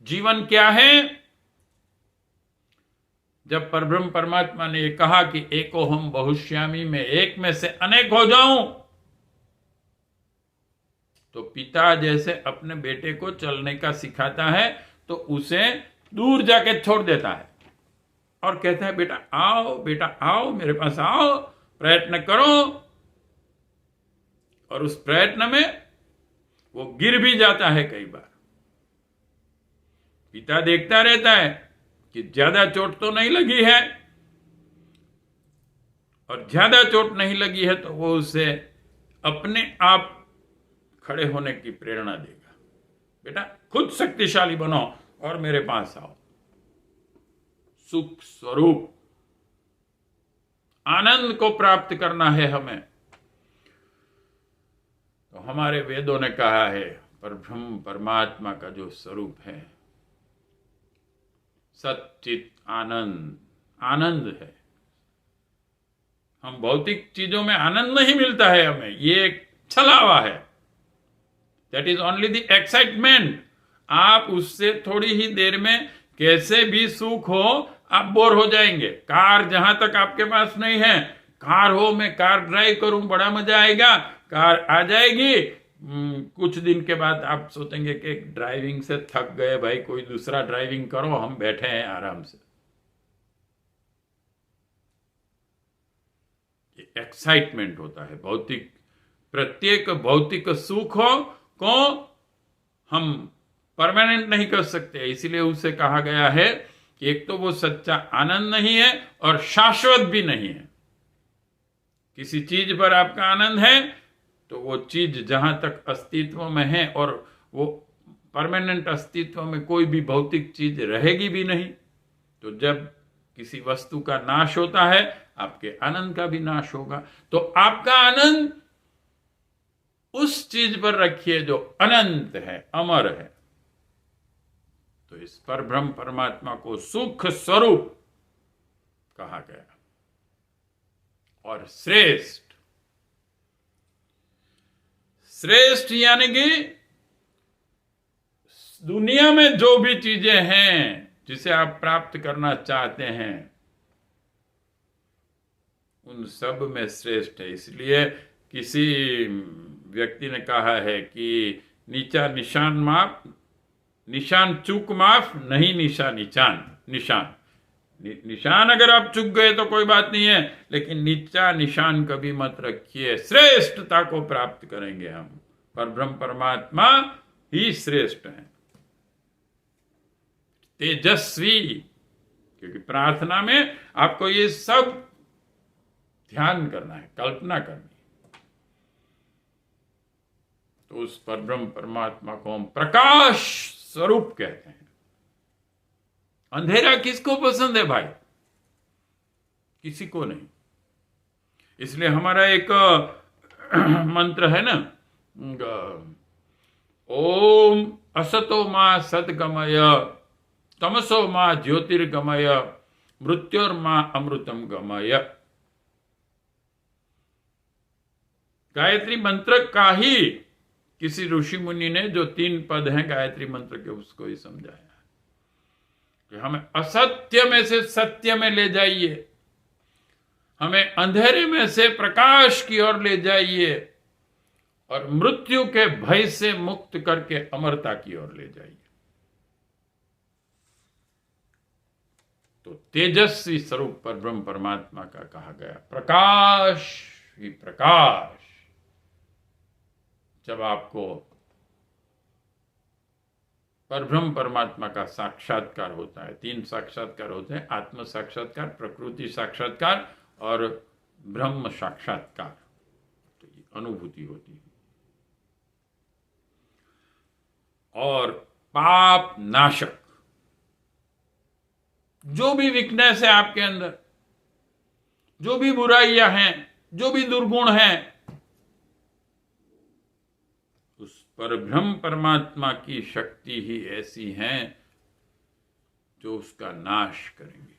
Speaker 1: जीवन क्या है? जब परब्रह्म परमात्मा ने कहा कि एको हम बहुश्यामी में एक में से अनेक हो जाऊं, तो पिता जैसे अपने बेटे को चलने का सिखाता है तो उसे दूर जाके छोड़ देता है और कहता है बेटा आओ मेरे पास आओ, प्रयत्न करो। और उस प्रयत्न में वो गिर भी जाता है कई बार। पिता देखता रहता है कि ज्यादा चोट तो नहीं लगी है, और ज्यादा चोट नहीं लगी है तो वो उसे अपने आप खड़े होने की प्रेरणा देगा। बेटा खुद शक्तिशाली बनो और मेरे पास आओ। सुख स्वरूप आनंद को प्राप्त करना है हमें, तो हमारे वेदों ने कहा है परब्रह्म परमात्मा का जो स्वरूप है सच्चित आनंद है। हम भौतिक चीजों में आनंद नहीं मिलता है हमें, ये एक छलावा है। That is only the excitement. आप उससे थोड़ी ही देर में कैसे भी सुख हो आप बोर हो जाएंगे। कार जहां तक आपके पास नहीं है, कार हो मैं कार ड्राइव करूं बड़ा मजा आएगा, कार आ जाएगी, कुछ दिन के बाद आप सोचेंगे कि ड्राइविंग से थक गए भाई, कोई दूसरा ड्राइविंग करो, हम बैठे हैं आराम से। ये एक्साइटमेंट होता है भौतिक। प्रत्येक भौतिक सुख को हम परमानेंट नहीं कर सकते, इसीलिए उसे कहा गया है कि एक तो वो सच्चा आनंद नहीं है और शाश्वत भी नहीं है। किसी चीज पर आपका आनंद है तो वो चीज जहां तक अस्तित्व में है, और वो परमानेंट अस्तित्व में कोई भी भौतिक चीज रहेगी भी नहीं। तो जब किसी वस्तु का नाश होता है आपके आनंद का भी नाश होगा। तो आपका आनंद उस चीज पर रखिए जो अनंत है, अमर है। तो इस परब्रह्म परमात्मा को सुख स्वरूप कहा गया। और श्रेष्ठ यानी कि दुनिया में जो भी चीजें हैं जिसे आप प्राप्त करना चाहते हैं उन सब में श्रेष्ठ है। इसलिए किसी व्यक्ति ने कहा है कि नीचा निशान चूक माफ, नहीं निशान अगर आप चूक गए तो कोई बात नहीं है, लेकिन नीचा निशान कभी मत रखिए। श्रेष्ठता को प्राप्त करेंगे हम। परब्रह्म परमात्मा ही श्रेष्ठ है, तेजस्वी। क्योंकि प्रार्थना में आपको ये सब ध्यान करना है, कल्पना करनी है। तो उस परब्रह्म परमात्मा को हम प्रकाश स्वरूप कहते हैं। अंधेरा किसको पसंद है भाई? किसी को नहीं। इसलिए हमारा एक मंत्र है ना, ओम असतो मां सद्गमय तमसो मां ज्योतिर्गमय मृत्योर्मां अमृतम गमय। गायत्री मंत्र का ही किसी ऋषि मुनि ने जो 3 पद हैं गायत्री मंत्र के उसको ही समझाया कि हमें असत्य में से सत्य में ले जाइए, हमें अंधेरे में से प्रकाश की ओर ले जाइए, और मृत्यु के भय से मुक्त करके अमरता की ओर ले जाइए। तो तेजस्वी स्वरूप पर ब्रह्म परमात्मा का कहा गया प्रकाश ही प्रकाश। जब आपको परब्रह्म परमात्मा का साक्षात्कार होता है, 3 साक्षात्कार होते हैं, आत्म साक्षात्कार, प्रकृति साक्षात्कार और ब्रह्म साक्षात्कार। तो ये अनुभूति होती है। और पाप नाशक जो भी वीकनेस है आपके अंदर, जो भी बुराइयां हैं, जो भी दुर्गुण हैं, उस परब्रह्म परमात्मा की शक्ति ही ऐसी है जो उसका नाश करेंगे।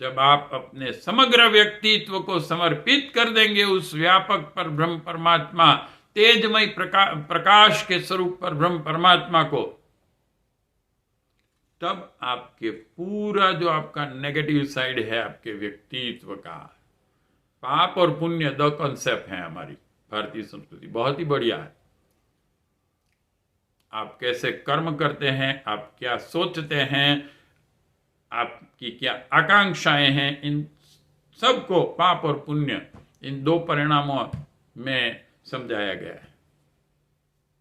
Speaker 1: जब आप अपने समग्र व्यक्तित्व को समर्पित कर देंगे उस व्यापक परब्रह्म परमात्मा, तेजमय प्रकाश के स्वरूप परब्रह्म परमात्मा को, तब आपके पूरा जो आपका नेगेटिव साइड है आपके व्यक्तित्व का, पाप और पुण्य 2 कॉन्सेप्ट हैं हमारी भारतीय संस्कृति, बहुत ही बढ़िया है। आप कैसे कर्म करते हैं, आप क्या सोचते हैं, आपकी क्या आकांक्षाएं हैं, इन सबको पाप और पुण्य इन दो परिणामों में समझाया गया है।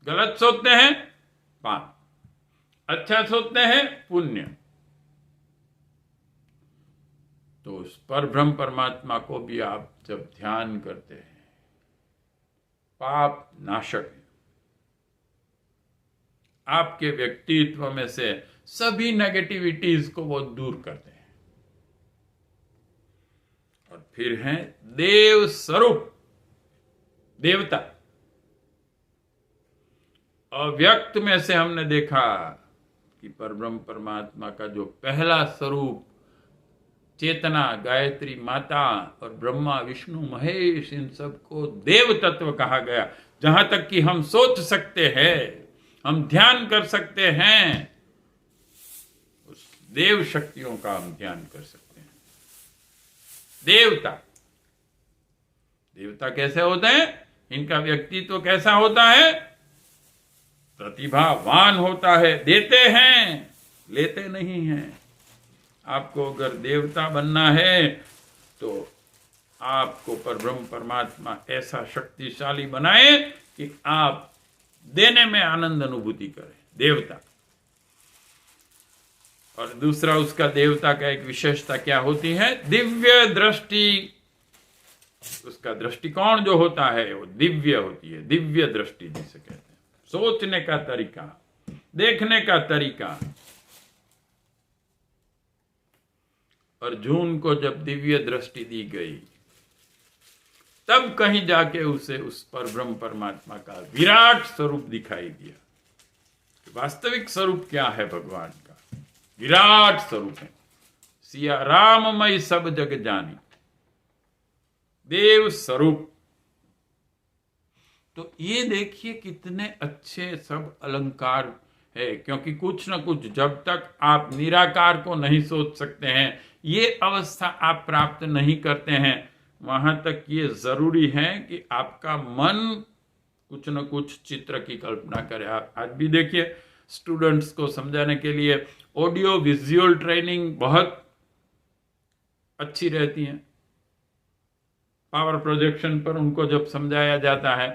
Speaker 1: गलत सोचते हैं पाप, अच्छा सोचते हैं पुण्य। तो उस परब्रह्म परमात्मा को भी आप जब ध्यान करते हैं, पाप नाशक है, आपके व्यक्तित्व में से सभी नेगेटिविटीज को वो दूर करते हैं। और फिर हैं देव स्वरूप, देवता। अव्यक्त में से हमने देखा कि परब्रह्म परमात्मा का जो पहला स्वरूप चेतना, गायत्री माता और ब्रह्मा विष्णु महेश, इन सबको देव तत्व कहा गया। जहां तक कि हम सोच सकते हैं, हम ध्यान कर सकते हैं, उस देव शक्तियों का हम ध्यान कर सकते हैं। देवता, देवता कैसे होते हैं, इनका व्यक्तित्व कैसा होता है, प्रतिभावान होता है, देते हैं, लेते नहीं हैं। आपको अगर देवता बनना है तो आपको परब्रह्म परमात्मा ऐसा शक्तिशाली बनाए कि आप देने में आनंद अनुभूति करें, देवता। और दूसरा उसका देवता का एक विशेषता क्या होती है, दिव्य दृष्टि। उसका दृष्टिकोण जो होता है वो दिव्य होती है, दिव्य दृष्टि जिसे कहते हैं। सोचने का तरीका, देखने का तरीका। अर्जुन को जब दिव्य दृष्टि दी गई, तब कहीं जाके उसे उस परब्रह्म परमात्मा का विराट स्वरूप दिखाई दिया। वास्तविक स्वरूप क्या है भगवान का, विराट स्वरूप है। सिया राममय सब जग जानी, देव स्वरूप। तो ये देखिए कितने अच्छे सब अलंकार है, क्योंकि कुछ ना कुछ जब तक आप निराकार को नहीं सोच सकते हैं, ये अवस्था आप प्राप्त नहीं करते हैं, वहां तक ये जरूरी है कि आपका मन कुछ न कुछ चित्र की कल्पना करे। आज भी देखिए स्टूडेंट्स को समझाने के लिए ऑडियो विजुअल ट्रेनिंग बहुत अच्छी रहती है। पावर प्रोजेक्शन पर उनको जब समझाया जाता है,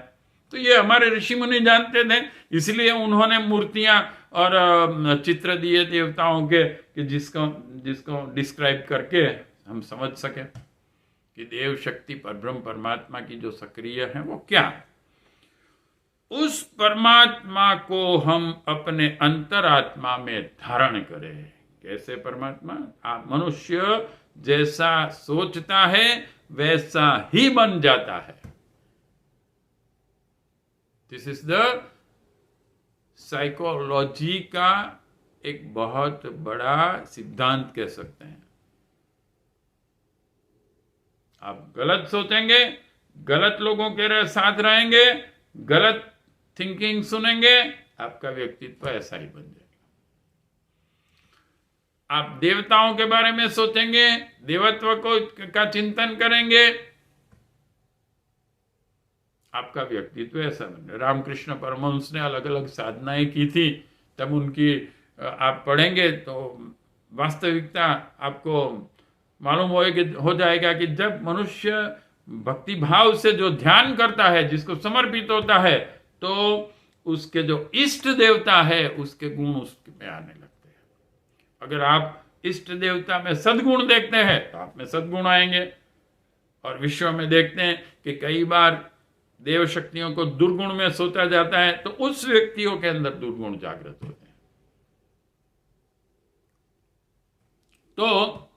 Speaker 1: तो ये हमारे ऋषि मुनि जानते थे, इसलिए उन्होंने मूर्तियां और चित्र दिए देवताओं के कि जिसको डिस्क्राइब करके हम समझ सके कि देव शक्ति परब्रह्म परमात्मा की जो सक्रिय है वो क्या है। उस परमात्मा को हम अपने अंतरात्मा में धारण करें। कैसे परमात्मा, मनुष्य जैसा सोचता है वैसा ही बन जाता है। दिस इज द साइकोलॉजी का एक बहुत बड़ा सिद्धांत कह सकते हैं। आप गलत सोचेंगे, गलत लोगों के साथ रहेंगे, गलत थिंकिंग सुनेंगे, आपका व्यक्तित्व ऐसा ही बन जाएगा। आप देवताओं के बारे में सोचेंगे, देवत्व का चिंतन करेंगे, आपका व्यक्तित्व ऐसा बन। रामकृष्ण परमहंस ने अलग अलग साधनाएं की थी, तब उनकी आप पढ़ेंगे तो वास्तविकता आपको मालूम हो जाएगा कि जब मनुष्य भक्ति भाव से जो ध्यान करता है, जिसको समर्पित होता है, तो उसके जो इष्ट देवता है उसके गुण उसमें आने लगते हैं। अगर आप इष्ट देवता में सद्गुण देखते हैं तो आप में सद्गुण आएंगे। और विश्व में देखते हैं कि कई बार देव शक्तियों को दुर्गुण में सोचा जाता है, तो उस व्यक्तियों के अंदर दुर्गुण जागृत होते हैं। तो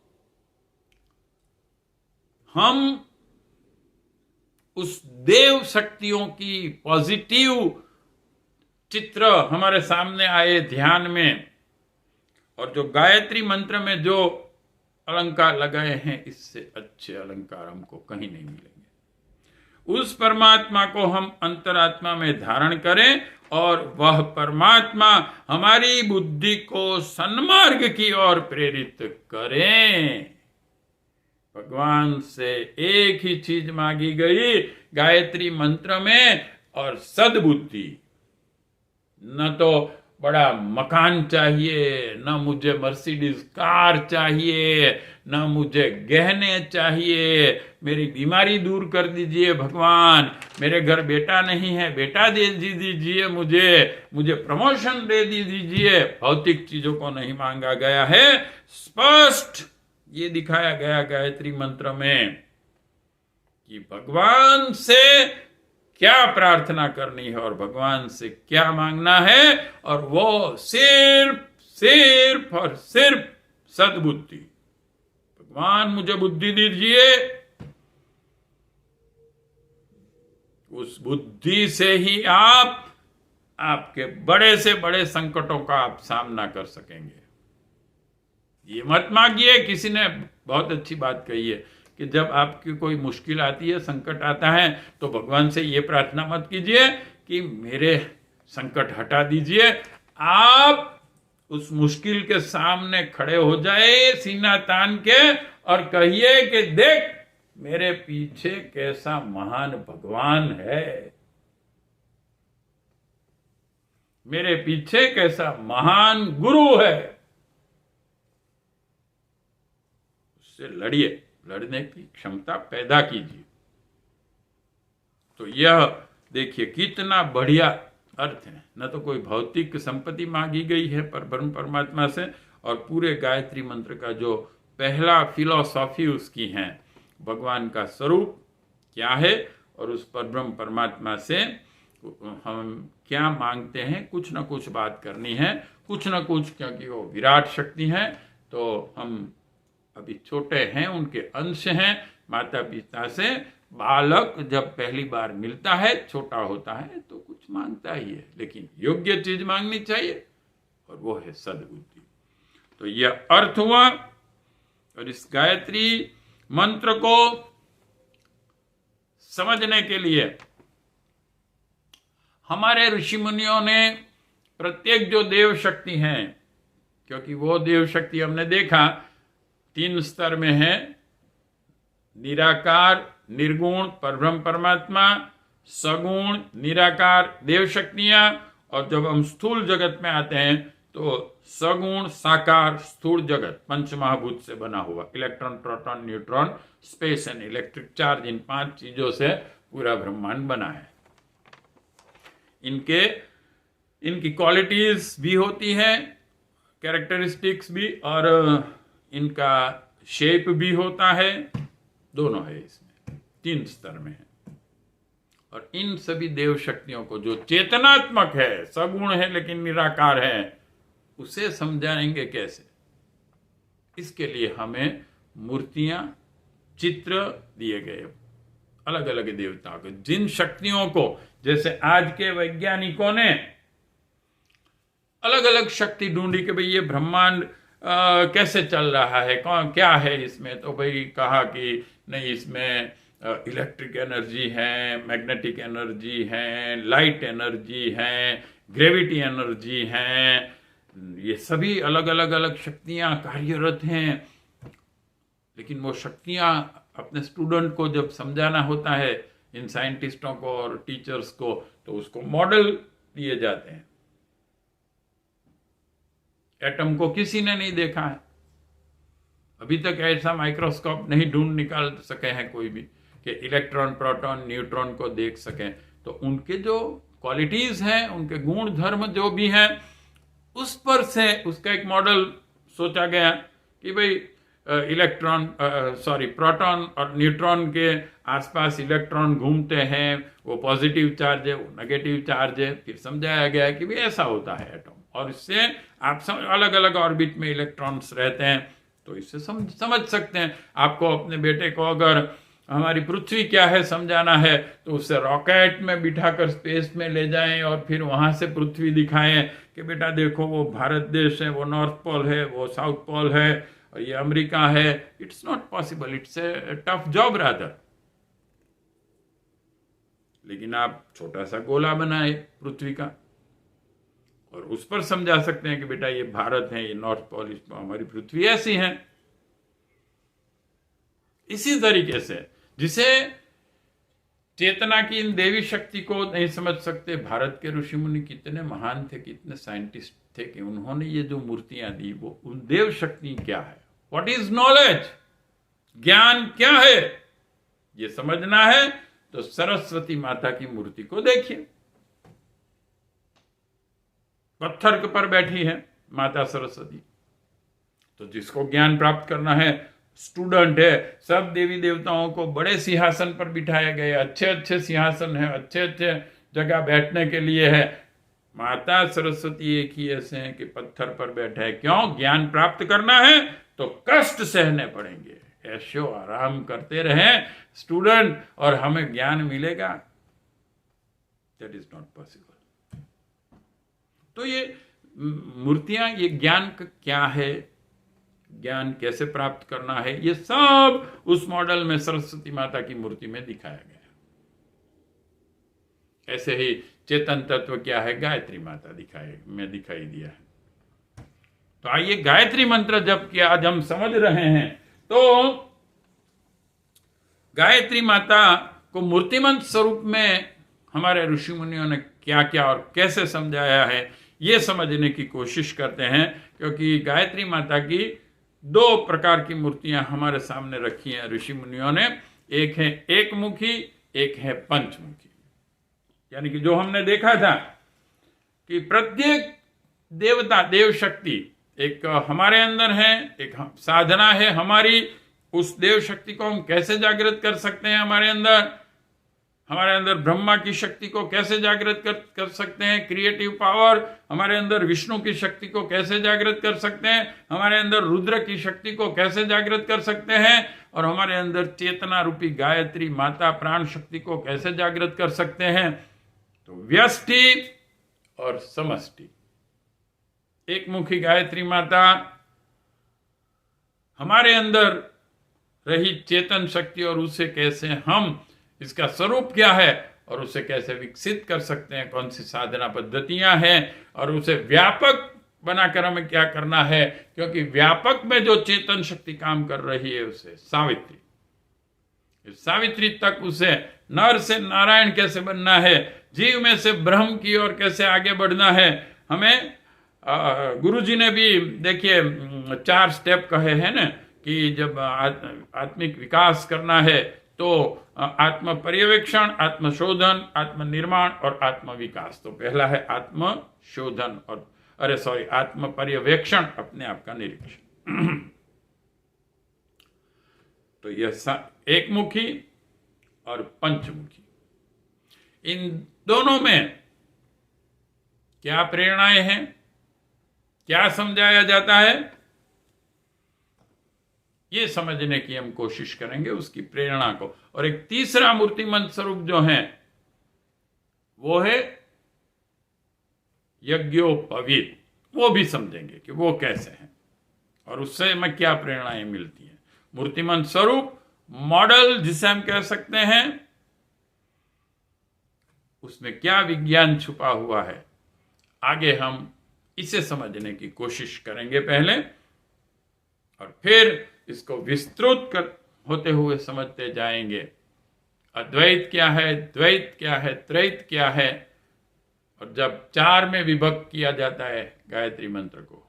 Speaker 1: हम उस देव शक्तियों की पॉजिटिव चित्र हमारे सामने आए ध्यान में, और जो गायत्री मंत्र में जो अलंकार लगाए हैं, इससे अच्छे अलंकार हमको कहीं नहीं मिलेंगे। उस परमात्मा को हम अंतरात्मा में धारण करें और वह परमात्मा हमारी बुद्धि को सन्मार्ग की ओर प्रेरित करें। भगवान से एक ही चीज मांगी गई गायत्री मंत्र में, और सद्बुद्धि, न तो बड़ा मकान चाहिए, न मुझे मर्सिडीज कार चाहिए, न मुझे गहने चाहिए। मेरी बीमारी दूर कर दीजिए भगवान, मेरे घर बेटा नहीं है, बेटा दे दीजिए, मुझे प्रमोशन दे दीजिए। भौतिक चीजों को नहीं मांगा गया है, स्पष्ट ये दिखाया गया गायत्री मंत्र में कि भगवान से क्या प्रार्थना करनी है और भगवान से क्या मांगना है, और वो सिर्फ और सिर्फ सद्बुद्धि। भगवान मुझे बुद्धि दीजिए, उस बुद्धि से ही आप आपके बड़े से बड़े संकटों का आप सामना कर सकेंगे। ये मत मांगिए। किसी ने बहुत अच्छी बात कही है कि जब आपकी कोई मुश्किल आती है, संकट आता है, तो भगवान से ये प्रार्थना मत कीजिए कि मेरे संकट हटा दीजिए। आप उस मुश्किल के सामने खड़े हो जाए सीना तान के और कहिए कि देख मेरे पीछे कैसा महान भगवान है, मेरे पीछे कैसा महान गुरु है। उससे लड़िए, लड़ने की क्षमता पैदा कीजिए। तो यह देखिए कितना बढ़िया अर्थ है। न तो कोई भौतिक संपत्ति मांगी गई है पर ब्रह्म परमात्मा से, और पूरे गायत्री मंत्र का जो पहला फिलॉसॉफी उसकी है, भगवान का स्वरूप क्या है और उस पर ब्रह्म परमात्मा से हम क्या मांगते हैं। कुछ न कुछ बात करनी है, कुछ न कुछ, क्योंकि वो विराट शक्ति है। तो हम अभी छोटे हैं, उनके अंश हैं। माता पिता से बालक जब पहली बार मिलता है, छोटा होता है, तो कुछ मांगता ही है, लेकिन योग्य चीज मांगनी चाहिए, और वो है सद्बुद्धि। तो यह अर्थ हुआ। और इस गायत्री मंत्र को समझने के लिए हमारे ऋषि मुनियों ने प्रत्येक जो देव शक्ति हैं, क्योंकि वो देव शक्ति हमने देखा 3 स्तर में है, निराकार, निर्गुण परब्रह्म परमात्मा, सगुण निराकार देव शक्तियां, और जब हम स्थूल जगत में आते हैं तो सगुण साकार स्थूल जगत पंचमहाभूत से बना हुआ, electron proton neutron space and electric charge, इन 5 चीजों से पूरा ब्रह्मांड बना है। इनकी क्वालिटीज भी होती हैं, कैरेक्टरिस्टिक्स भी, और इनका शेप भी होता है, दोनों है इसमें, 3 स्तर में है। और इन सभी देव शक्तियों को जो चेतनात्मक है, सगुण है लेकिन निराकार है, उसे समझाएंगे कैसे? इसके लिए हमें मूर्तियां, चित्र दिए गए अलग अलग देवताओं के, जिन शक्तियों को, जैसे आज के वैज्ञानिकों ने अलग अलग शक्ति ढूंढी कि भाई ये ब्रह्मांड कैसे चल रहा है, कौन क्या है इसमें, तो भाई कहा कि नहीं, इसमें इलेक्ट्रिक एनर्जी है, मैग्नेटिक एनर्जी है, लाइट एनर्जी है, ग्रेविटी एनर्जी है, ये सभी अलग अलग शक्तियां कार्यरत हैं। लेकिन वो शक्तियां अपने स्टूडेंट को जब समझाना होता है, इन साइंटिस्टों को और टीचर्स को, तो उसको मॉडल दिए जाते हैं। एटम को किसी ने नहीं देखा है, अभी तक ऐसा माइक्रोस्कोप नहीं ढूंढ निकाल सके हैं कोई भी कि इलेक्ट्रॉन प्रोटॉन न्यूट्रॉन को देख सकें। तो उनके जो क्वालिटीज हैं, उनके गुण धर्म जो भी हैं, उस पर से उसका एक मॉडल सोचा गया कि भाई प्रोटॉन और न्यूट्रॉन के आसपास इलेक्ट्रॉन घूमते हैं, वो पॉजिटिव चार्ज है, वो नेगेटिव चार्ज है। फिर समझाया गया कि भाई ऐसा होता है एटम, और इससे आप अलग अलग ऑर्बिट में इलेक्ट्रॉन्स रहते हैं, तो इससे समझ सकते हैं। आपको अपने बेटे को अगर हमारी पृथ्वी क्या है समझाना है, तो उससे रॉकेट में बिठाकर स्पेस में ले जाएं और फिर वहां से पृथ्वी दिखाएं कि बेटा देखो वो भारत देश है, वो नॉर्थ पोल है, वो साउथ पोल है, और ये अमेरिका है। It's not possible, it's a tough job rather. लेकिन आप छोटा सा गोला बनाए पृथ्वी का, और उस पर समझा सकते हैं कि बेटा ये भारत है, ये नॉर्थ पोल, हमारी पृथ्वी ऐसी है। इसी तरीके से जिसे चेतना की इन देवी शक्ति को नहीं समझ सकते। भारत के ऋषि मुनि कितने महान थे, कितने साइंटिस्ट थे कि उन्होंने ये जो मूर्तियां दी, वो देव शक्ति क्या है, व्हाट इज नॉलेज, ज्ञान क्या है, ये समझना है तो सरस्वती माता की मूर्ति को देखिए। पत्थर पर बैठी है माता सरस्वती। तो जिसको ज्ञान प्राप्त करना है, स्टूडेंट है, सब देवी देवताओं को बड़े सिंहासन पर बिठाया गया, अच्छे अच्छे सिंहासन है, अच्छे अच्छे जगह बैठने के लिए है। माता सरस्वती एक ही ऐसे हैं कि पत्थर पर बैठे हैं। क्यों? ज्ञान प्राप्त करना है तो कष्ट सहने पड़ेंगे, ऐशो आराम करते रहें स्टूडेंट, और हमें ज्ञान मिलेगा। That is not possible. तो ये मूर्तियां, ये ज्ञान का क्या है, ज्ञान कैसे प्राप्त करना है, ये सब उस मॉडल में सरस्वती माता की मूर्ति में दिखाया गया। ऐसे ही चेतन तत्व क्या है, गायत्री माता दिखाई दिया है। तो आइए गायत्री मंत्र जप किया आज हम समझ रहे हैं। तो गायत्री माता को मूर्तिमंत स्वरूप में हमारे ऋषि मुनियों ने क्या क्या और कैसे समझाया है, ये समझने की कोशिश करते हैं। क्योंकि गायत्री माता की 2 प्रकार की मूर्तियां हमारे सामने रखी हैं ऋषि मुनियों ने। एक है एक मुखी, एक है पंचमुखी। यानी कि जो हमने देखा था कि प्रत्येक देवता, देव शक्ति एक हमारे अंदर है, एक साधना है हमारी। उस देव शक्ति को हम कैसे जागृत कर सकते हैं हमारे अंदर ब्रह्मा की शक्ति को कैसे जागृत कर सकते हैं, क्रिएटिव पावर। हमारे अंदर विष्णु की शक्ति को कैसे जागृत कर सकते हैं, हमारे अंदर रुद्र की शक्ति को कैसे जागृत कर सकते हैं, और हमारे अंदर चेतना रूपी गायत्री माता प्राण शक्ति को कैसे जागृत कर सकते हैं। तो व्यष्टि और समष्टि। एक मुखी गायत्री माता हमारे अंदर रही चेतन शक्ति, और उसे कैसे हम, इसका स्वरूप क्या है और उसे कैसे विकसित कर सकते हैं, कौन सी साधना पद्धतियां हैं, और उसे व्यापक बनाकर हमें क्या करना है। क्योंकि व्यापक में जो चेतन शक्ति काम कर रही है उसे सावित्री तक, उसे नर से नारायण कैसे बनना है, जीव में से ब्रह्म की ओर कैसे आगे बढ़ना है। हमें गुरुजी ने भी देखिए 4 स्टेप कहे हैं ना, कि जब आत्मिक विकास करना है तो आत्म पर्यवेक्षण, आत्म शोधन, आत्म निर्माण और आत्म विकास। तो पहला है आत्म शोधन आत्म पर्यवेक्षण, अपने आप का निरीक्षण। तो यह एक मुखी और पंचमुखी, इन दोनों में क्या प्रेरणाएं हैं, क्या समझाया जाता है, ये समझने की हम कोशिश करेंगे, उसकी प्रेरणा को। और एक तीसरा मूर्तिमंत स्वरूप जो है वो है यज्ञोपवीत, वो भी समझेंगे कि वो कैसे हैं और उससे हमें क्या प्रेरणाएं मिलती हैं। मूर्तिमंत स्वरूप, मॉडल जिसे हम कह सकते हैं, उसमें क्या विज्ञान छुपा हुआ है, आगे हम इसे समझने की कोशिश करेंगे पहले, और फिर इसको विस्तृत होते हुए समझते जाएंगे। अद्वैत क्या है, द्वैत क्या है, त्रैत क्या है, और जब 4 में विभक्त किया जाता है गायत्री मंत्र को,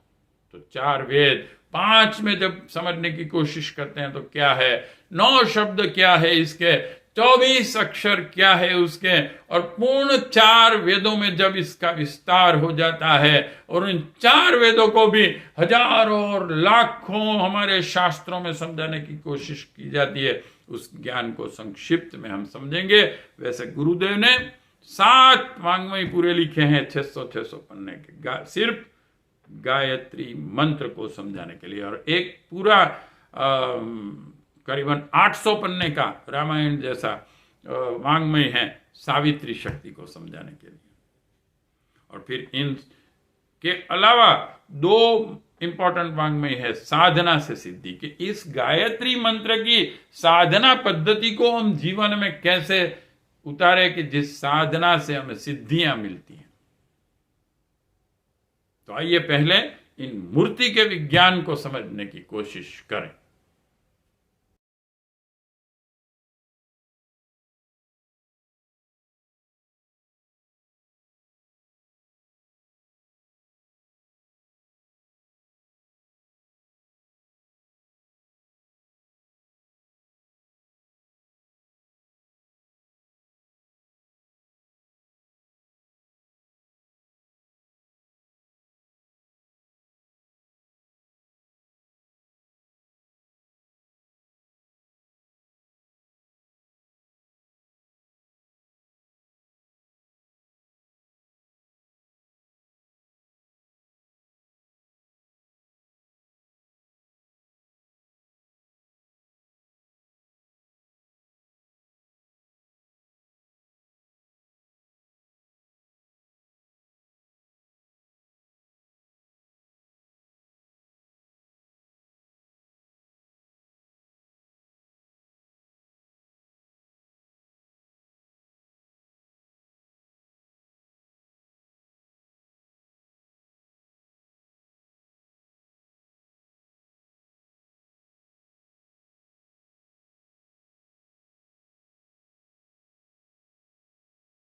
Speaker 1: तो 4 वेद 5 में जब समझने की कोशिश करते हैं तो क्या है, 9 शब्द क्या है इसके, 24 अक्षर क्या है उसके, और पूर्ण 4 वेदों में जब इसका विस्तार हो जाता है, और उन 4 वेदों को भी हजारों और लाखों हमारे शास्त्रों में समझाने की कोशिश की जाती है, उस ज्ञान को संक्षिप्त में हम समझेंगे। वैसे गुरुदेव ने 7 वाङ्मय पूरे लिखे हैं 600 पन्ने के, सिर्फ गायत्री मंत्र को समझाने के लिए, और एक पूरा करीबन 800 पन्ने का रामायण जैसा वाङ्मय है सावित्री शक्ति को समझाने के लिए। और फिर इन के अलावा 2 इंपॉर्टेंट वाङ्मय है साधना से सिद्धि, कि इस गायत्री मंत्र की साधना पद्धति को हम जीवन में कैसे उतारे कि जिस साधना से हमें सिद्धियां मिलती हैं। तो आइए पहले इन मूर्ति के विज्ञान को समझने की कोशिश करें।